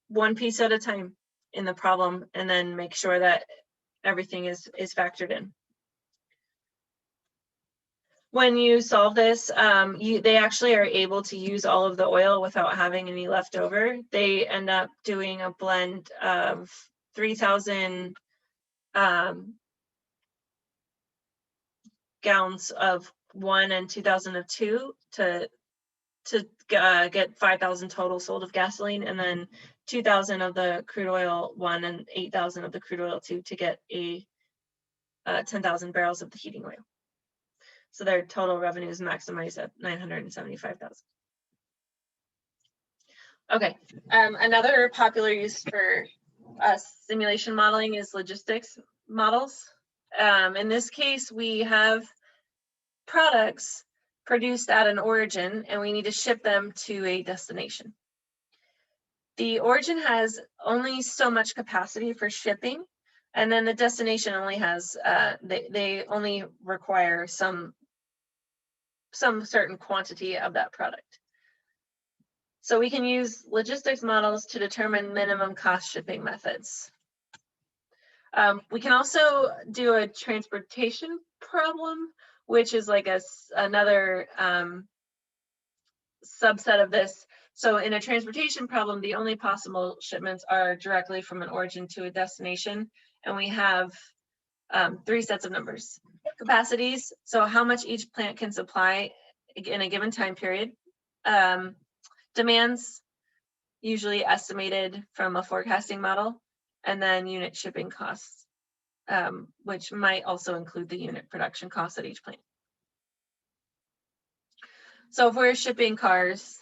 one piece at a time in the problem, and then make sure that everything is factored in. When you solve this, they actually are able to use all of the oil without having any left over. They end up doing a blend of 3,000 gallons of 1 and 2,000 of 2 to get 5,000 total sold of gasoline, and then 2,000 of the crude oil 1 and 8,000 of the crude oil 2 to get a 10,000 barrels of the heating oil. So their total revenue is maximized at 975,000. Okay, another popular use for simulation modeling is logistics models. In this case, we have products produced at an origin and we need to ship them to a destination. The origin has only so much capacity for shipping, and then the destination only has, they only require some certain quantity of that product. So we can use logistics models to determine minimum cost shipping methods. We can also do a transportation problem, which is like another subset of this. So in a transportation problem, the only possible shipments are directly from an origin to a destination, and we have 3 sets of numbers. Capacities, so how much each plant can supply in a given time period. Demands, usually estimated from a forecasting model, and then unit shipping costs, which might also include the unit production costs at each plant. So if we're shipping cars,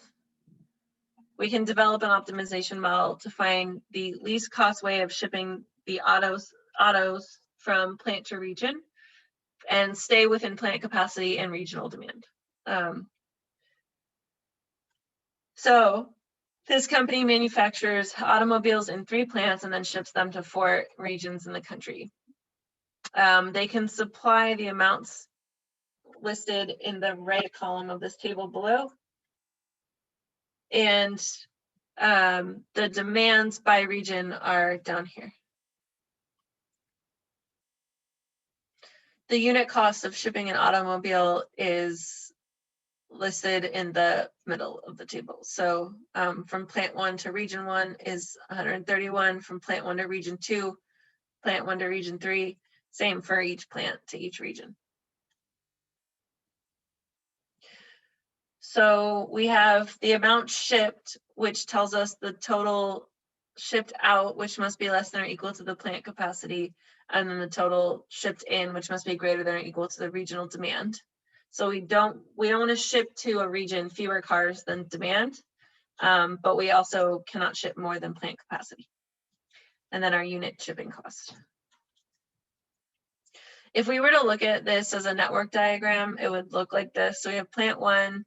we can develop an optimization model to find the least cost way of shipping the autos from plant to region and stay within plant capacity and regional demand. So this company manufactures automobiles in 3 plants and then ships them to 4 regions in the country. They can supply the amounts listed in the right column of this table below. And the demands by region are down here. The unit cost of shipping an automobile is listed in the middle of the table. So from plant 1 to region 1 is 131, from plant 1 to region 2, plant 1 to region 3, same for each plant to each region. So we have the amount shipped, which tells us the total shipped out, which must be less than or equal to the plant capacity, and then the total shipped in, which must be greater than or equal to the regional demand. So we don't want to ship to a region fewer cars than demand, but we also cannot ship more than plant capacity. And then our unit shipping cost. If we were to look at this as a network diagram, it would look like this. So we have plant 1,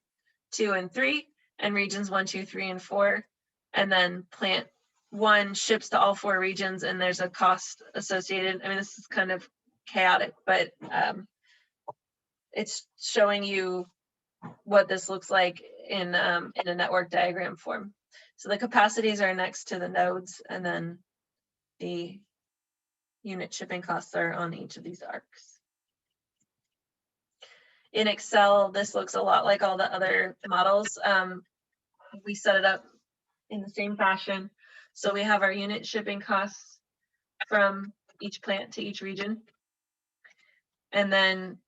2, and 3, and regions 1, 2, 3, and 4. And then plant 1 ships to all 4 regions, and there's a cost associated. I mean, this is kind of chaotic, but it's showing you what this looks like in a network diagram form. So the capacities are next to the nodes, and then the unit shipping costs are on each of these arcs. In Excel, this looks a lot like all the other models. We set it up in the same fashion. So we have our unit shipping costs from each plant to each region. And then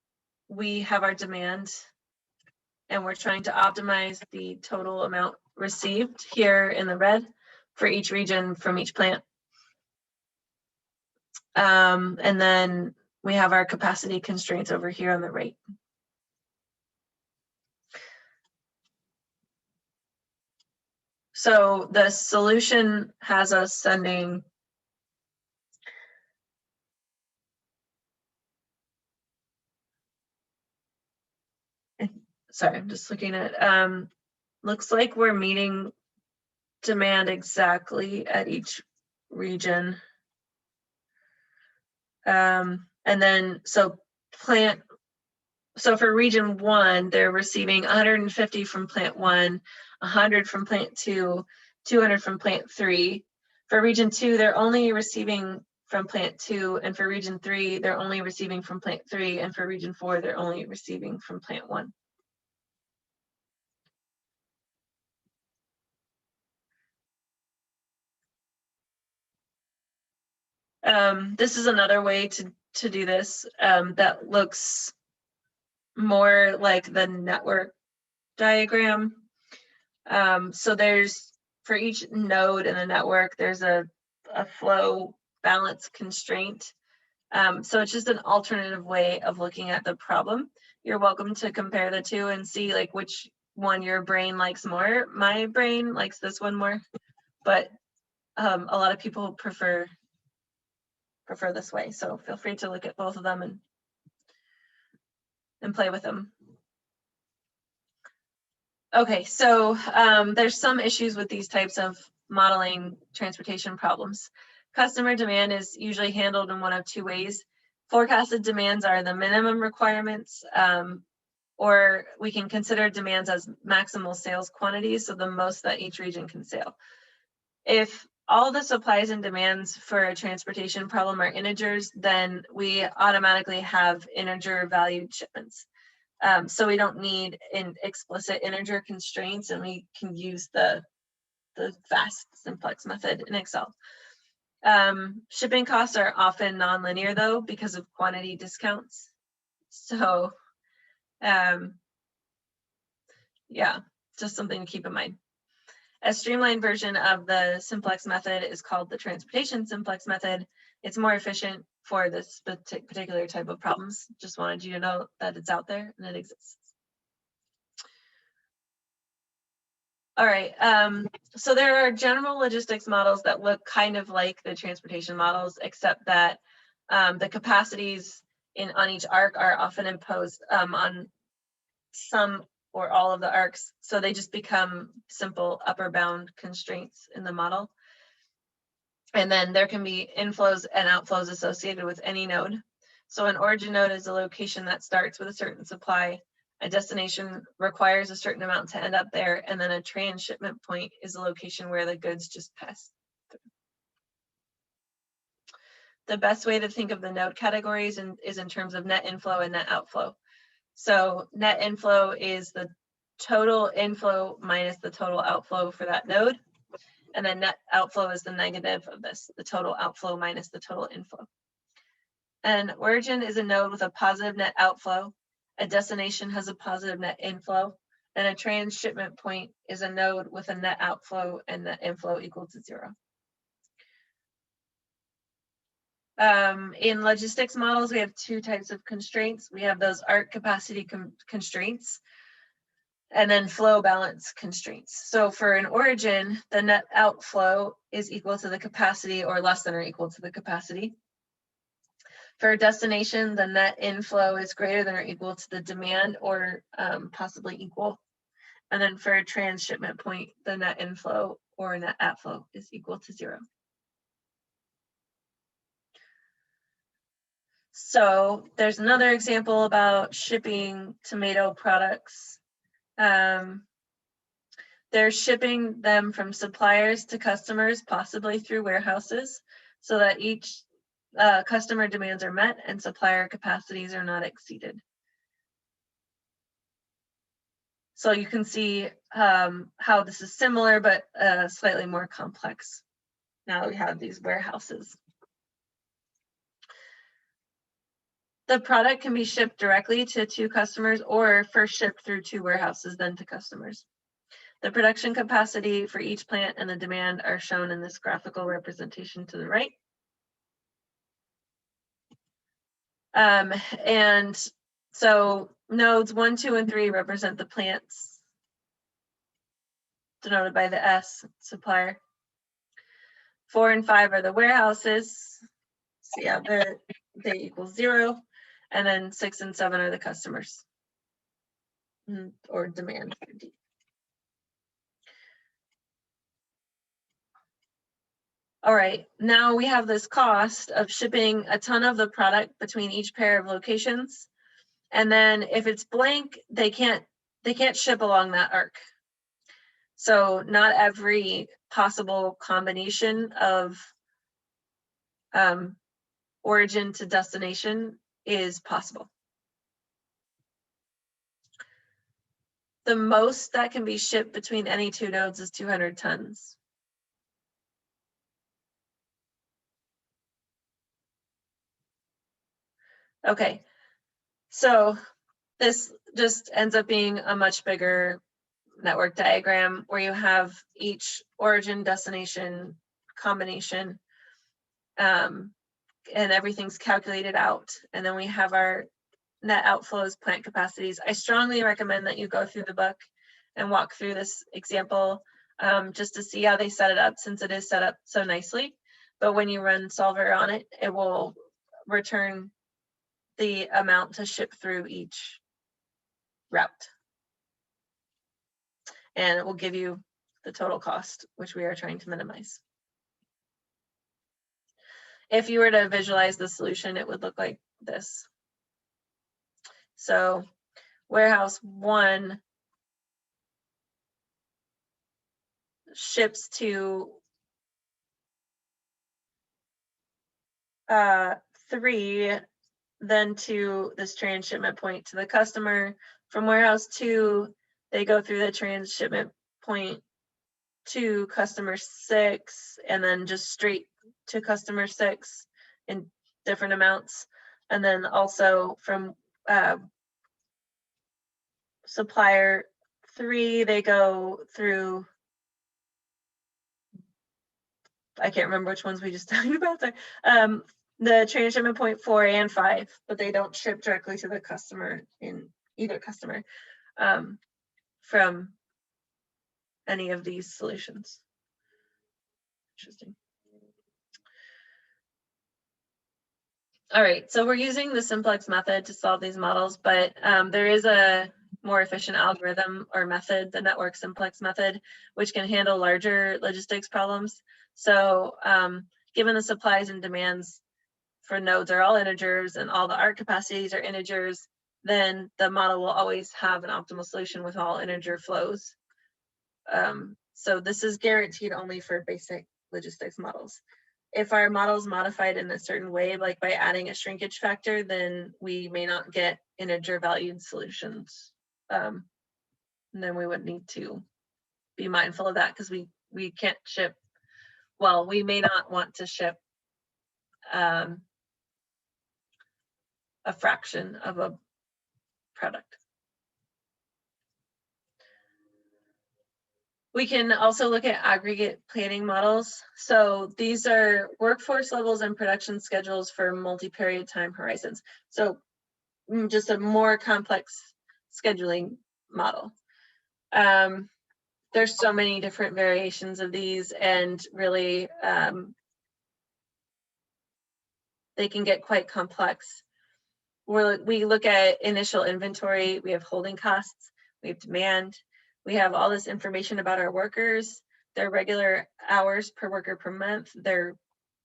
we have our demand, and we're trying to optimize the total amount received here in the red for each region from each plant. And then we have our capacity constraints over here on the right. So the solution has us sending sorry, I'm just looking at, looks like we're meeting demand exactly at each region. And then, so for region 1, they're receiving 150 from plant 1, 100 from plant 2, 200 from plant 3. For region 2, they're only receiving from plant 2, and for region 3, they're only receiving from plant 3, and for region 4, they're only receiving from plant 1. This is another way to do this that looks more like the network diagram. So there's, for each node in the network, there's a flow balance constraint. So it's just an alternative way of looking at the problem. You're welcome to compare the two and see like which one your brain likes more. My brain likes this one more, but a lot of people prefer this way. So feel free to look at both of them and play with them. Okay, so there's some issues with these types of modeling transportation problems. Customer demand is usually handled in one of two ways. Forecasted demands are the minimum requirements, or we can consider demands as maximal sales quantities, so the most that each region can sell. If all the supplies and demands for a transportation problem are integers, then we automatically have integer valued shipments. So we don't need an explicit integer constraints, and we can use the fast simplex method in Excel. Shipping costs are often nonlinear though because of quantity discounts. So yeah, just something to keep in mind. A streamlined version of the simplex method is called the transportation simplex method. It's more efficient for this particular type of problems. Just wanted you to know that it's out there and it exists. All right, so there are general logistics models that look kind of like the transportation models, except that the capacities on each arc are often imposed on some or all of the arcs, so they just become simple upper bound constraints in the model. And then there can be inflows and outflows associated with any node. So an origin node is a location that starts with a certain supply. A destination requires a certain amount to end up there, and then a transshipment point is a location where the goods just pass through. The best way to think of the node categories is in terms of net inflow and net outflow. So net inflow is the total inflow minus the total outflow for that node. And then net outflow is the negative of this, the total outflow minus the total inflow. An origin is a node with a positive net outflow. A destination has a positive net inflow. And a transshipment point is a node with a net outflow and net inflow equal to 0. In logistics models, we have two types of constraints. We have those arc capacity constraints and then flow balance constraints. So for an origin, the net outflow is equal to the capacity or less than or equal to the capacity. For destination, the net inflow is greater than or equal to the demand or possibly equal. And then for a transshipment point, the net inflow or net outflow is equal to 0. So there's another example about shipping tomato products. They're shipping them from suppliers to customers, possibly through warehouses, so that each customer demands are met and supplier capacities are not exceeded. So you can see how this is similar, but slightly more complex. Now we have these warehouses. The product can be shipped directly to customers or first shipped through 2 warehouses, then to customers. The production capacity for each plant and the demand are shown in this graphical representation to the right. And so nodes 1, 2, and 3 represent the plants, denoted by the S, supplier. 4 and 5 are the warehouses. So yeah, they equal 0. And then 6 and 7 are the customers, or demand. All right, now we have this cost of shipping a ton of the product between each pair of locations. And then if it's blank, they can't ship along that arc. So not every possible combination of origin to destination is possible. The most that can be shipped between any 2 nodes is 200 tons. Okay, so this just ends up being a much bigger network diagram where you have each origin destination combination and everything's calculated out. And then we have our net outflows, plant capacities. I strongly recommend that you go through the book and walk through this example just to see how they set it up, since it is set up so nicely. But when you run Solver on it, it will return the amount to ship through each route. And it will give you the total cost, which we are trying to minimize. If you were to visualize the solution, it would look like this. So warehouse 1 ships to 3, then to this transshipment point to the customer. From warehouse 2, they go through the transshipment point to customer 6, and then just straight to customer 6 in different amounts. And then also from supplier 3, they go through, I can't remember which ones we just talked about there. The transshipment point 4 and 5, but they don't ship directly to the customer in either customer from any of these solutions. Interesting. All right, so we're using the simplex method to solve these models, but there is a more efficient algorithm or method, the network simplex method, which can handle larger logistics problems. So given the supplies and demands for nodes are all integers and all the arc capacities are integers, then the model will always have an optimal solution with all integer flows. So this is guaranteed only for basic logistics models. If our model is modified in a certain way, like by adding a shrinkage factor, then we may not get integer valued solutions. And then we would need to be mindful of that, because we can't ship, well, we may not want to ship a fraction of a product. We can also look at aggregate planning models. So these are workforce levels and production schedules for multi-period time horizons. So just a more complex scheduling model. There's so many different variations of these, and really they can get quite complex. We look at initial inventory, we have holding costs, we have demand, we have all this information about our workers, their regular hours per worker per month, their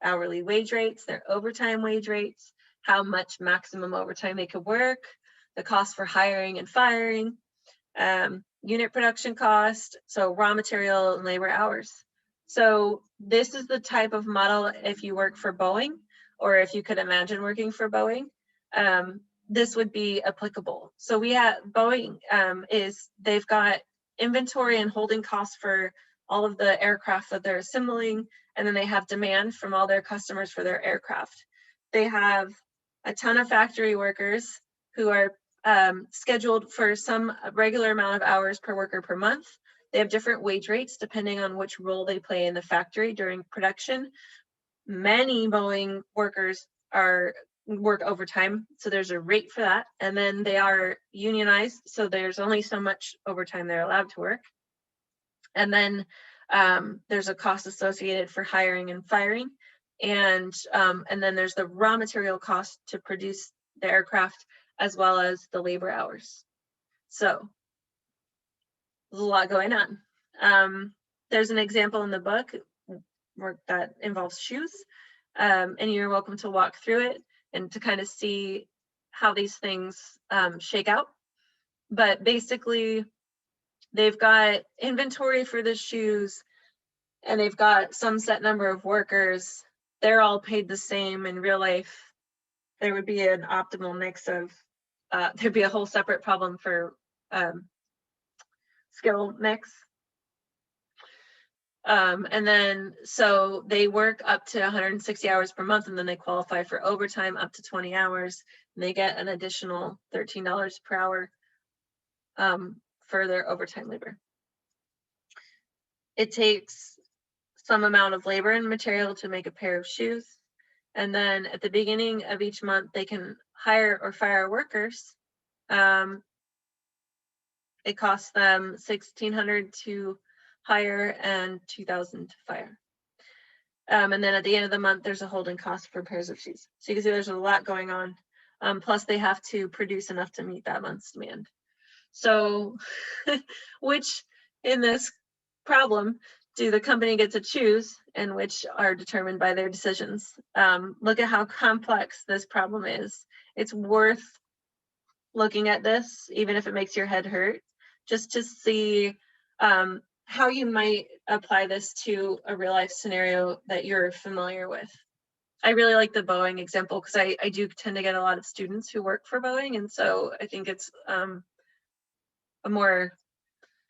hourly wage rates, their overtime wage rates, how much maximum overtime they could work, the cost for hiring and firing, unit production cost, so raw material and labor hours. So this is the type of model if you work for Boeing, or if you could imagine working for Boeing, this would be applicable. So we have Boeing they've got inventory and holding costs for all of the aircraft that they're assembling, and then they have demand from all their customers for their aircraft. They have a ton of factory workers who are scheduled for some regular amount of hours per worker per month. They have different wage rates depending on which role they play in the factory during production. Many Boeing workers work overtime, so there's a rate for that. And then they are unionized, so there's only so much overtime they're allowed to work. And then there's a cost associated for hiring and firing. And then there's the raw material cost to produce the aircraft, as well as the labor hours. So there's a lot going on. There's an example in the book that involves shoes, and you're welcome to walk through it and to kind of see how these things shake out. But basically, they've got inventory for the shoes, and they've got some set number of workers. They're all paid the same. In real life, there would be an optimal mix of, there'd be a whole separate problem for skill mix. And then, so they work up to 160 hours per month, and then they qualify for overtime up to 20 hours, and they get an additional $13 per hour for their overtime labor. It takes some amount of labor and material to make a pair of shoes. And then at the beginning of each month, they can hire or fire workers. It costs them $1,600 to hire and $2,000 to fire. And then at the end of the month, there's a holding cost for pairs of shoes. So you can see there's a lot going on. Plus they have to produce enough to meet that month's demand. So which in this problem do the company get to choose, and which are determined by their decisions? Look at how complex this problem is. It's worth looking at this, even if it makes your head hurt, just to see how you might apply this to a real life scenario that you're familiar with. I really like the Boeing example because I do tend to get a lot of students who work for Boeing, and so I think it's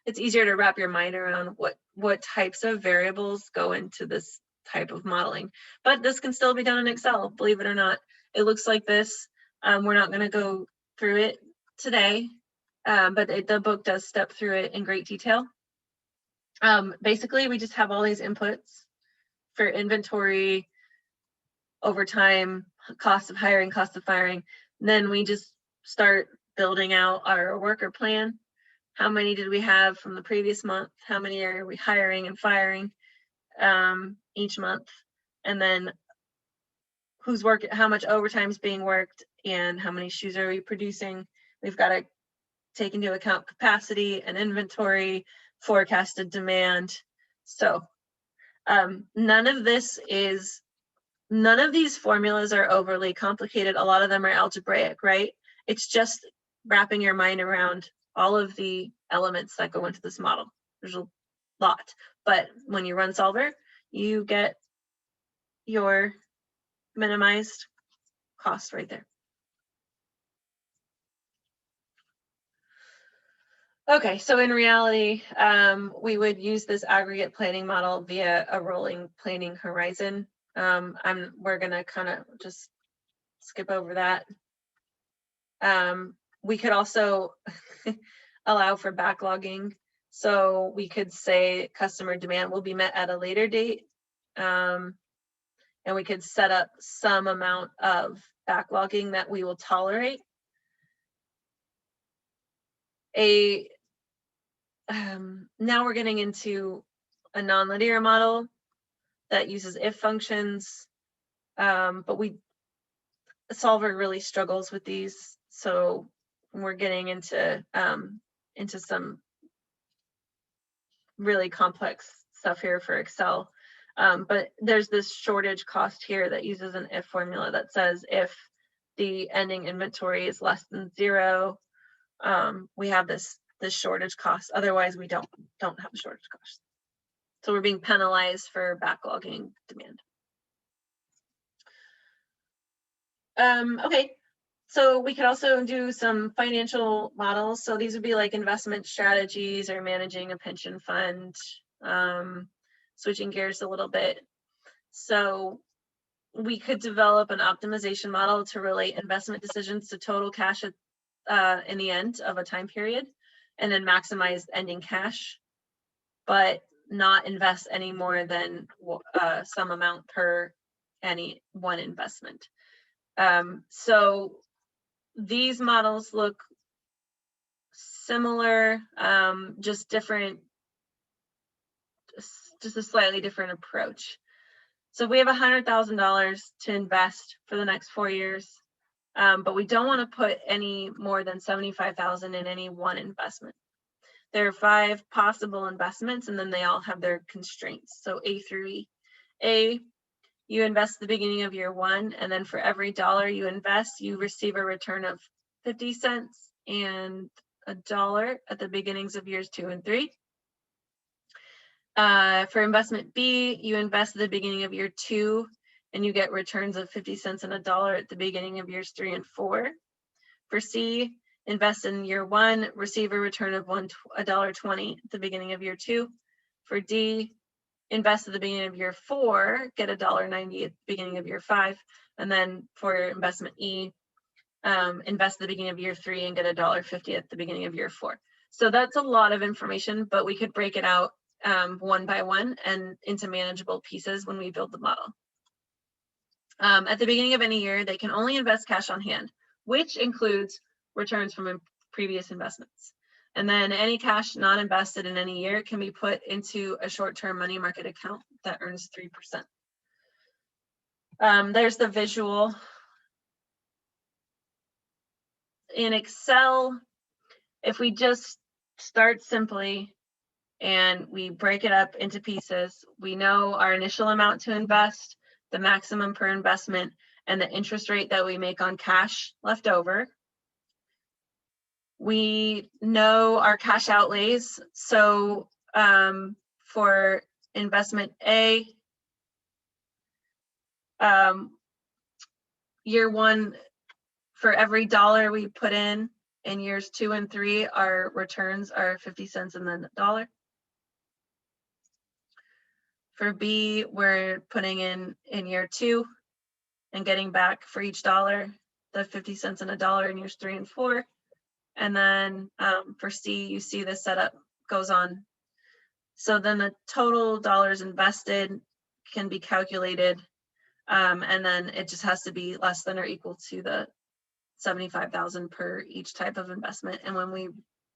it's easier to wrap your mind around what types of variables go into this type of modeling. But this can still be done in Excel, believe it or not. It looks like this. We're not going to go through it today, but the book does step through it in great detail. Basically, we just have all these inputs for inventory, overtime, cost of hiring, cost of firing. And then we just start building out our worker plan. How many did we have from the previous month? How many are we hiring and firing each month? And then how much overtime is being worked, and how many shoes are we producing? We've got to take into account capacity and inventory, forecasted demand. So none of these formulas are overly complicated. A lot of them are algebraic, right? It's just wrapping your mind around all of the elements that go into this model. There's a lot, but when you run Solver, you get your minimized cost right there. Okay, so in reality, we would use this aggregate planning model via a rolling planning horizon. We're gonna kind of just skip over that. We could also allow for backlogging. So we could say customer demand will be met at a later date. And we could set up some amount of backlogging that we will tolerate. Now we're getting into a nonlinear model that uses if functions, but we Solver really struggles with these, so we're getting into some really complex stuff here for Excel. But there's this shortage cost here that uses an if formula that says if the ending inventory is less than 0, we have this shortage cost. Otherwise, we don't have a shortage cost. So we're being penalized for backlogging demand. Okay, so we could also do some financial models. So these would be like investment strategies or managing a pension fund, switching gears a little bit. So we could develop an optimization model to relate investment decisions to total cash at, in the end of a time period, and then maximize ending cash, but not invest any more than some amount per any one investment. So these models look similar, just different, just a slightly different approach. So we have $100,000 to invest for the next 4 years, but we don't want to put any more than $75,000 in any one investment. There are 5 possible investments, and then they all have their constraints. So A through E. A, you invest at the beginning of year 1, and then for every dollar you invest, you receive a return of 50 cents and $1 at the beginnings of years 2 and 3. For investment B, you invest at the beginning of year 2, and you get returns of 50 cents and $1 at the beginning of years 3 and 4. For C, invest in year 1, receive a return of $1.20 at the beginning of year 2. For D, invest at the beginning of year 4, get $1.90 at the beginning of year 5. And then for investment E, invest at the beginning of year 3 and get $1.50 at the beginning of year 4. So that's a lot of information, but we could break it out one by one and into manageable pieces when we build the model. At the beginning of any year, they can only invest cash on hand, which includes returns from previous investments. And then any cash not invested in any year can be put into a short-term money market account that earns 3%. There's the visual. In Excel, if we just start simply and we break it up into pieces, we know our initial amount to invest, the maximum per investment, and the interest rate that we make on cash left over. We know our cash outlays. So for investment A, year 1, for every dollar we put in years 2 and 3, our returns are 50 cents and then $1. For B, we're putting in year 2 and getting back for each dollar the 50 cents and $1 in years 3 and 4. And then for C, you see the setup goes on. So then the total dollars invested can be calculated, and then it just has to be less than or equal to the 75,000 per each type of investment. And when we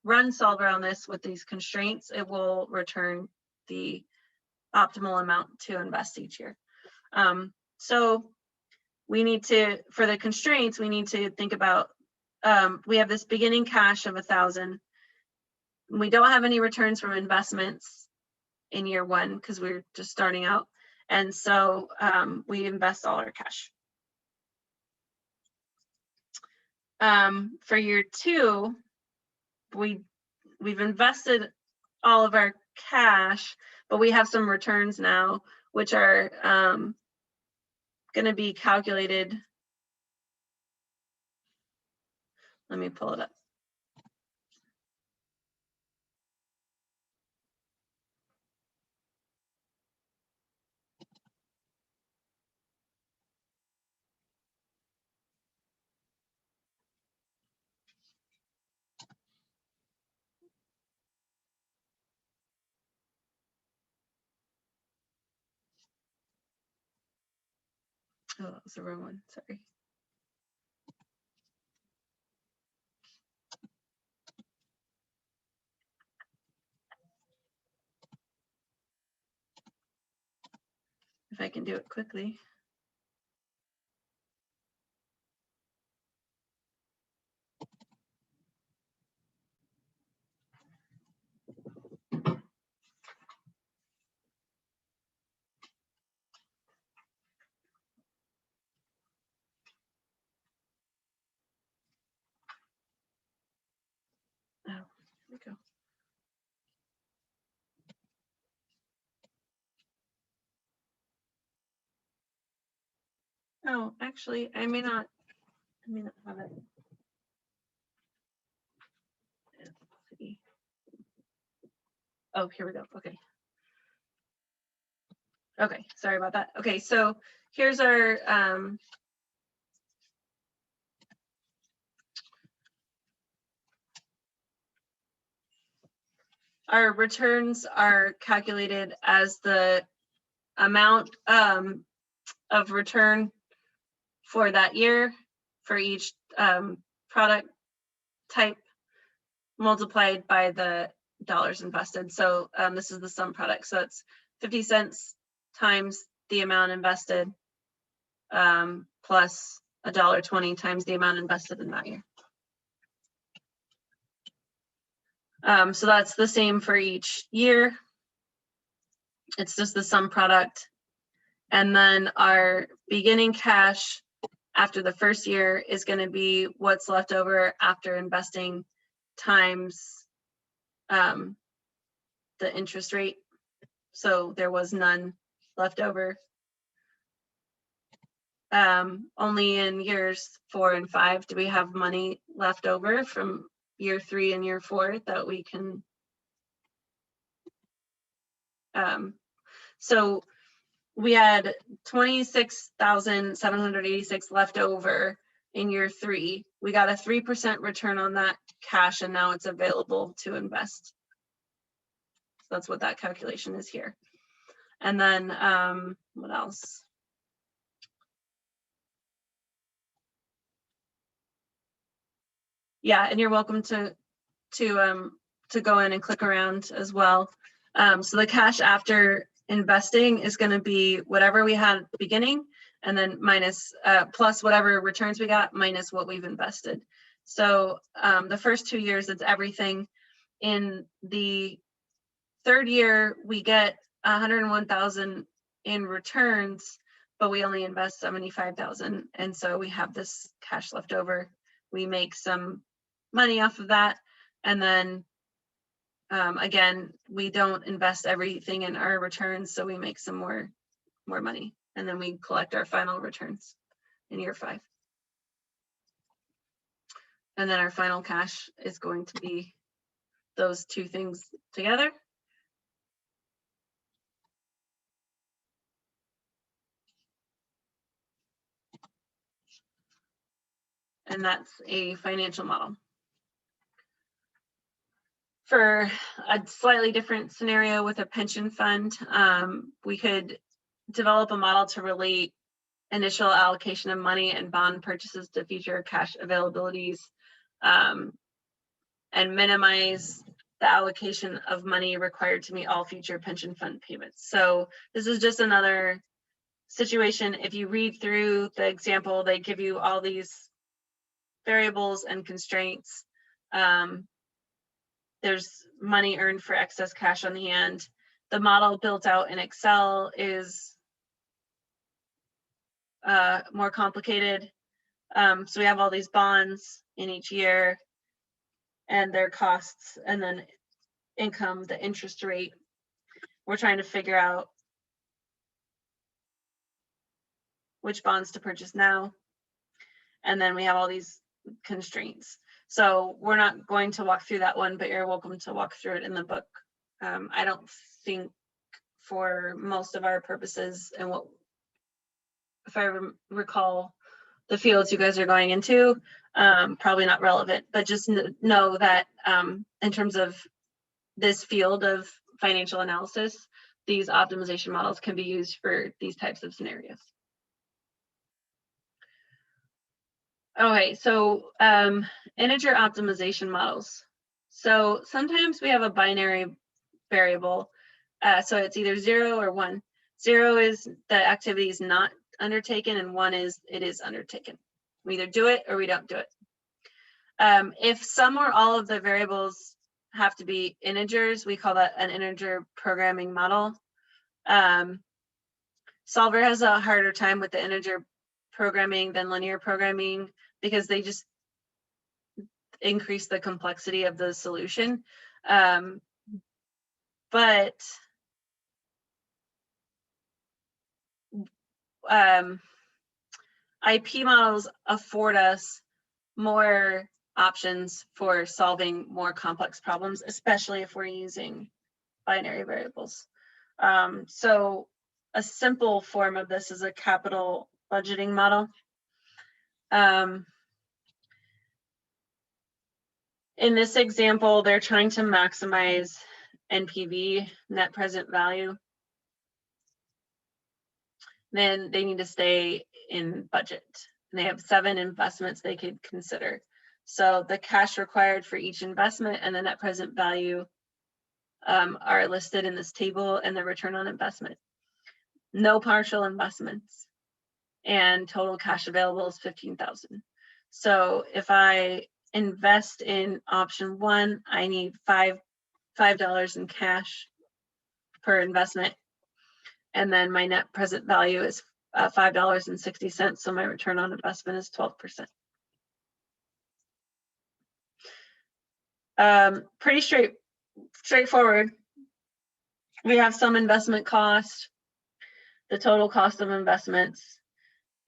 run Solver on this with these constraints, it will return the optimal amount to invest each year. So we need to, for the constraints, we need to think about, we have this beginning cash of 1,000. We don't have any returns from investments in year 1 because we're just starting out. And so we invest all our cash. For year 2, we've invested all of our cash, but we have some returns now, which are going to be calculated. Let me pull it up. Oh, that was the wrong one, sorry. If I can do it quickly. we go. Oh, actually, I may not have it. Let's see. Oh, here we go. Okay. Okay, sorry about that. Okay, so here's our returns are calculated as the amount of return for that year for each product type multiplied by the dollars invested. So this is the sum product. So it's 50 cents times the amount invested plus $1.20 times the amount invested in that year. So that's the same for each year. It's just the sum product. And then our beginning cash after the first year is going to be what's left over after investing times the interest rate. So there was none left over. Only in years 4 and 5 do we have money left over from year 3 and year 4 that we can. So we had 26,786 left over in year 3. We got a 3% return on that cash, and now it's available to invest. So that's what that calculation is here. And then what else? Yeah, and you're welcome to go in and click around as well. So the cash after investing is going to be whatever we had at the beginning, and then minus plus whatever returns we got minus what we've invested. So the first 2 years, it's everything. In the third year, we get 101,000 in returns, but we only invest 75,000, and so we have this cash left over. We make some money off of that, and then again, we don't invest everything in our returns, so we make some more money, and then we collect our final returns in year 5. And then our final cash is going to be those two things together. And that's a financial model. For a slightly different scenario with a pension fund, we could develop a model to relate initial allocation of money and bond purchases to future cash availabilities and minimize the allocation of money required to meet all future pension fund payments. So this is just another situation. If you read through the example, they give you all these variables and constraints. There's money earned for excess cash on hand. The model built out in Excel is more complicated. So we have all these bonds in each year and their costs, and then income, the interest rate. We're trying to figure out which bonds to purchase now. And then we have all these constraints. So we're not going to walk through that one, but you're welcome to walk through it in the book. I don't think for most of our purposes and what, if I recall the fields you guys are going into, probably not relevant, but just know that in terms of this field of financial analysis, these optimization models can be used for these types of scenarios. Okay, so integer optimization models. So sometimes we have a binary variable. So it's either 0 or 1. 0 is the activity is not undertaken, and 1 is it is undertaken. We either do it or we don't do it. If some or all of the variables have to be integers, we call that an integer programming model. Solver has a harder time with the integer programming than linear programming because they just increase the complexity of the solution. But IP models afford us more options for solving more complex problems, especially if we're using binary variables. So a simple form of this is a capital budgeting model. In this example, they're trying to maximize NPV, net present value. Then they need to stay in budget. And they have 7 investments they could consider. So the cash required for each investment and the net present value are listed in this table, and the return on investment. No partial investments, and total cash available is $15,000. So if I invest in option 1, I need $5 in cash per investment, and then my net present value is $5.60. So my return on investment is 12%. Pretty straightforward. We have some investment cost, the total cost of investments,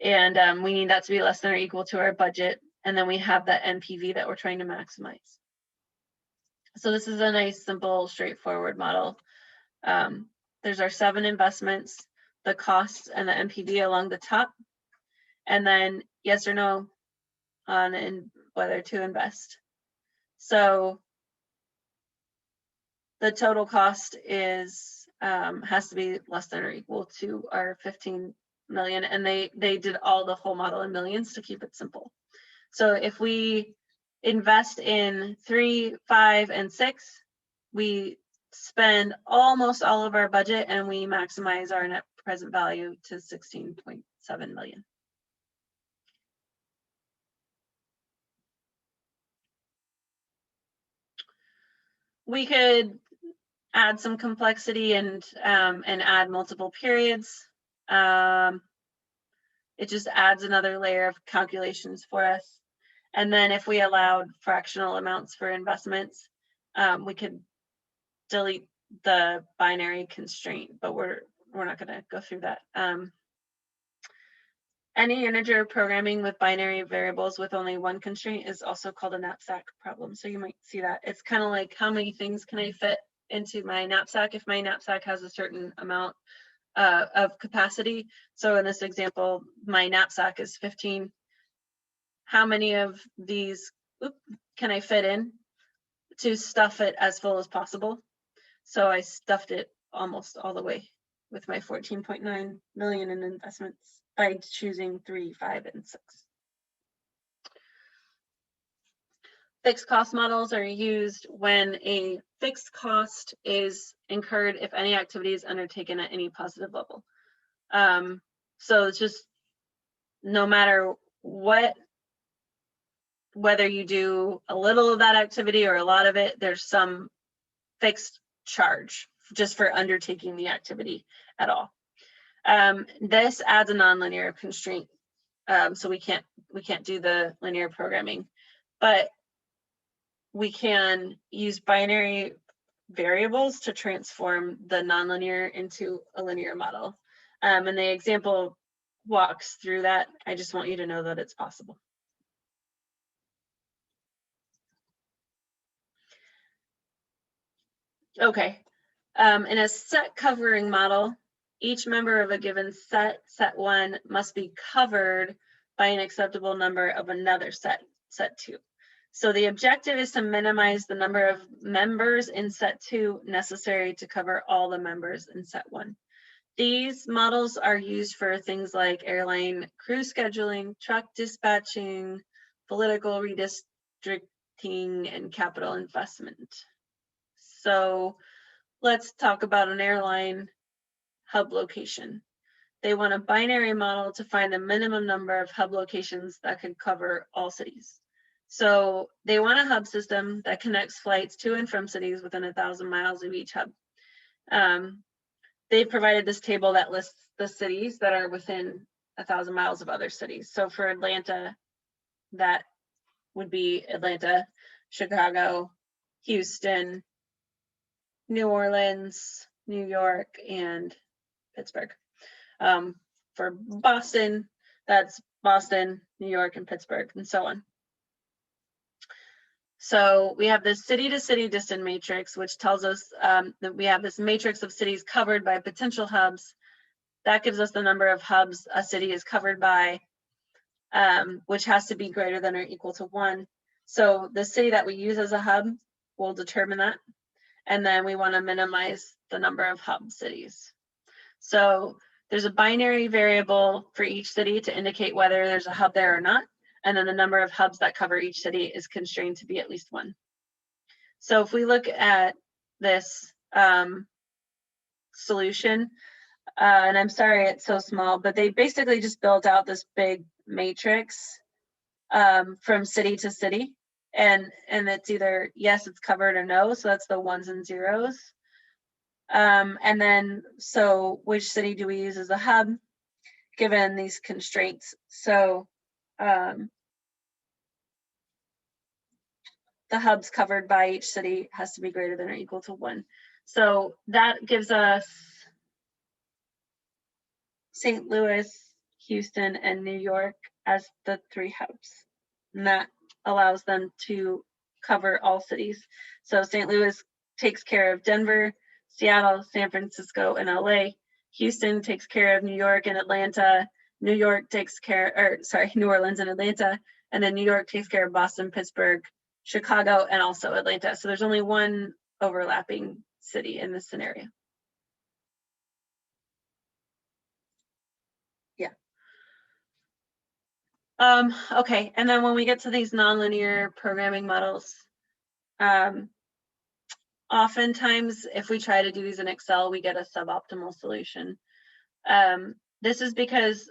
and we need that to be less than or equal to our budget. And then we have that NPV that we're trying to maximize. So this is a nice, simple, straightforward model. There's our 7 investments, the costs and the NPV along the top, and then yes or no on whether to invest. So the total cost is has to be less than or equal to our 15 million, and they did all the whole model in millions to keep it simple. So if we invest in 3, 5, and 6, we spend almost all of our budget and we maximize our net present value to 16.7 million. We could add some complexity and add multiple periods. It just adds another layer of calculations for us. And then if we allowed fractional amounts for investments, we could delete the binary constraint, but we're not going to go through that. Any integer programming with binary variables with only one constraint is also called a knapsack problem. So you might see that. It's kind of like, how many things can I fit into my knapsack if my knapsack has a certain amount of capacity? So in this example, my knapsack is 15. How many of these can I fit in to stuff it as full as possible? So I stuffed it almost all the way with my 14.9 million in investments by choosing 3, 5, and 6. Fixed cost models are used when a fixed cost is incurred if any activity is undertaken at any positive level. So it's just no matter what, whether you do a little of that activity or a lot of it, there's some fixed charge just for undertaking the activity at all. This adds a nonlinear constraint, so we can't do the linear programming, but we can use binary variables to transform the nonlinear into a linear model. And the example walks through that. I just want you to know that it's possible. Okay, in a set covering model, each member of a given set, set 1, must be covered by an acceptable number of another set, set 2. So the objective is to minimize the number of members in set 2 necessary to cover all the members in set 1. These models are used for things like airline crew scheduling, truck dispatching, political redistricting, and capital investment. So let's talk about an airline hub location. They want a binary model to find the minimum number of hub locations that could cover all cities. So they want a hub system that connects flights to and from cities within 1,000 miles of each hub. They've provided this table that lists the cities that are within 1,000 miles of other cities. So for Atlanta, that would be Atlanta, Chicago, Houston, New Orleans, New York, and Pittsburgh. For Boston, that's Boston, New York, and Pittsburgh, and so on. So we have this city-to-city distance matrix, which tells us that we have this matrix of cities covered by potential hubs. That gives us the number of hubs a city is covered by, which has to be greater than or equal to 1. So the city that we use as a hub will determine that. And then we want to minimize the number of hub cities. So there's a binary variable for each city to indicate whether there's a hub there or not. And then the number of hubs that cover each city is constrained to be at least 1. So if we look at this solution, and I'm sorry it's so small, but they basically just built out this big matrix from city to city. And it's either yes, it's covered, or no. So that's the 1s and 0s. And then, so which city do we use as a hub given these constraints? So the hubs covered by each city has to be greater than or equal to 1. So that gives us St. Louis, Houston, and New York as the 3 hubs. And that allows them to cover all cities. So St. Louis takes care of Denver, Seattle, San Francisco, and LA. Houston takes care of New York and Atlanta. New York takes care, New Orleans and Atlanta. And then New York takes care of Boston, Pittsburgh, Chicago, and also Atlanta. So there's only 1 overlapping city in this scenario. Yeah. Okay, and then when we get to these nonlinear programming models, oftentimes if we try to do these in Excel, we get a suboptimal solution. This is because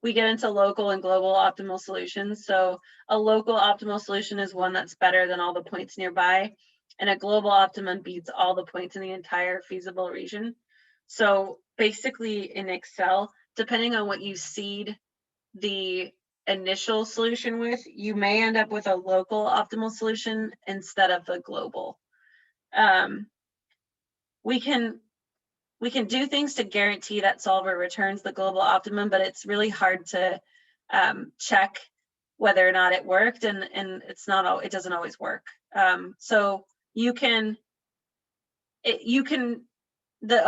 we get into local and global optimal solutions. So a local optimal solution is one that's better than all the points nearby, and a global optimum beats all the points in the entire feasible region. So basically in Excel, depending on what you seed the initial solution with, you may end up with a local optimal solution instead of the global. We can do things to guarantee that solver returns the global optimum, but it's really hard to check whether or not it worked, and it doesn't always work. So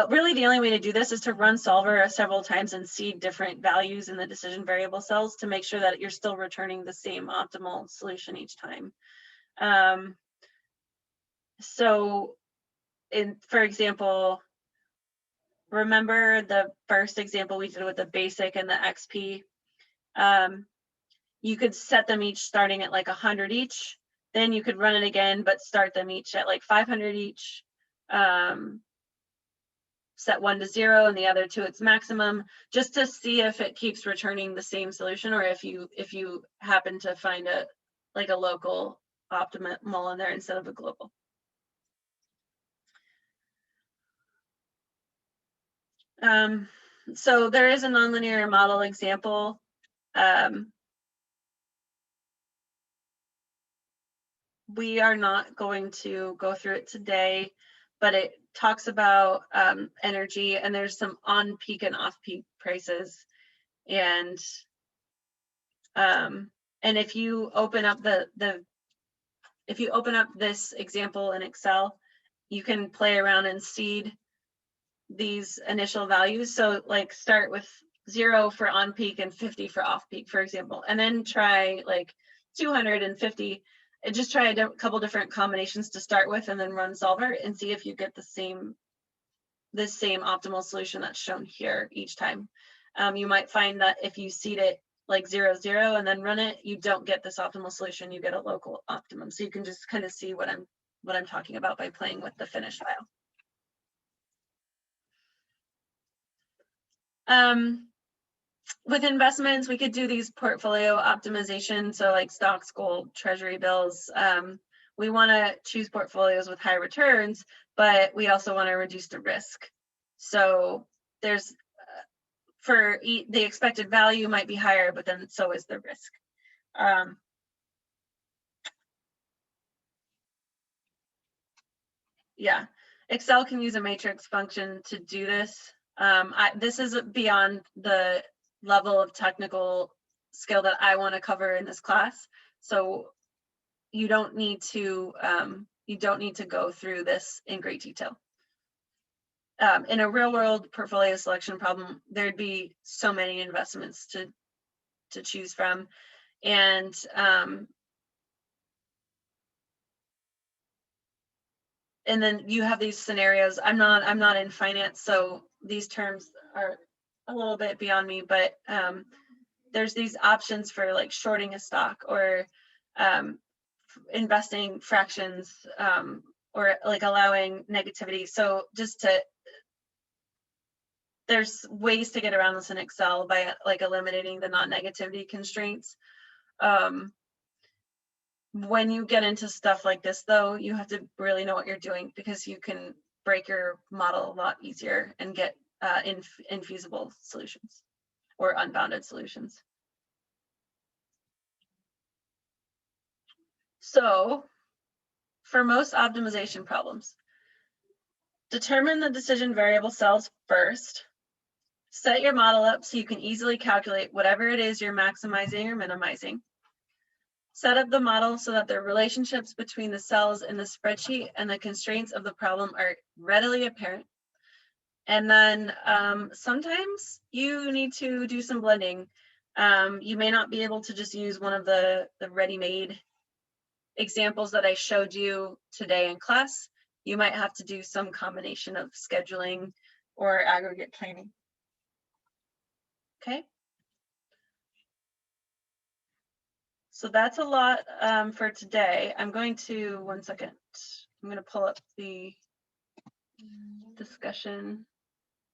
really the only way to do this is to run solver several times and seed different values in the decision variable cells to make sure that you're still returning the same optimal solution each time. For example, remember the first example we did with the basic and the XP? You could set them each starting at like 100 each. Then you could run it again, but start them each at like 500 each. Set 1 to 0 and the other to its maximum, just to see if it keeps returning the same solution, or if you happen to find a local optimal in there instead of a global. So there is a nonlinear model example. We are not going to go through it today, but it talks about energy, and there's some on-peak and off-peak prices. And if you open up if you open up this example in Excel, you can play around and seed these initial values. So like start with 0 for on-peak and 50 for off-peak, for example, and then try like 250. And just try a couple different combinations to start with, and then run solver and see if you get the same optimal solution that's shown here each time. You might find that if you seed it like 0, 0 and then run it, you don't get this optimal solution, you get a local optimum. So you can just kind of see what I'm talking about by playing with the finished file. With investments, we could do these portfolio optimization. So like stocks, gold, treasury bills. We want to choose portfolios with high returns, but we also want to reduce the risk. So there's the expected value might be higher, but then so is the risk. Yeah. Excel can use a matrix function to do this. This is beyond the level of technical skill that I want to cover in this class. So you don't need to go through this in great detail. In a real world portfolio selection problem, there'd be so many investments to choose from. And then you have these scenarios. I'm not in finance, so these terms are a little bit beyond me, but there's these options for like shorting a stock or investing fractions or like allowing negativity. So there's ways to get around this in Excel by like eliminating the non-negativity constraints. When you get into stuff like this though, you have to really know what you're doing, because you can break your model a lot easier and get infeasible solutions or unbounded solutions. So for most optimization problems, determine the decision variable cells first. Set your model up so you can easily calculate whatever it is you're maximizing or minimizing. Set up the model so that the relationships between the cells in the spreadsheet and the constraints of the problem are readily apparent. And then sometimes you need to do some blending. You may not be able to just use one of the ready-made examples that I showed you today in class. You might have to do some combination of scheduling or aggregate planning. Okay. So that's a lot for today. I'm going to, one second, I'm going to pull up the discussion.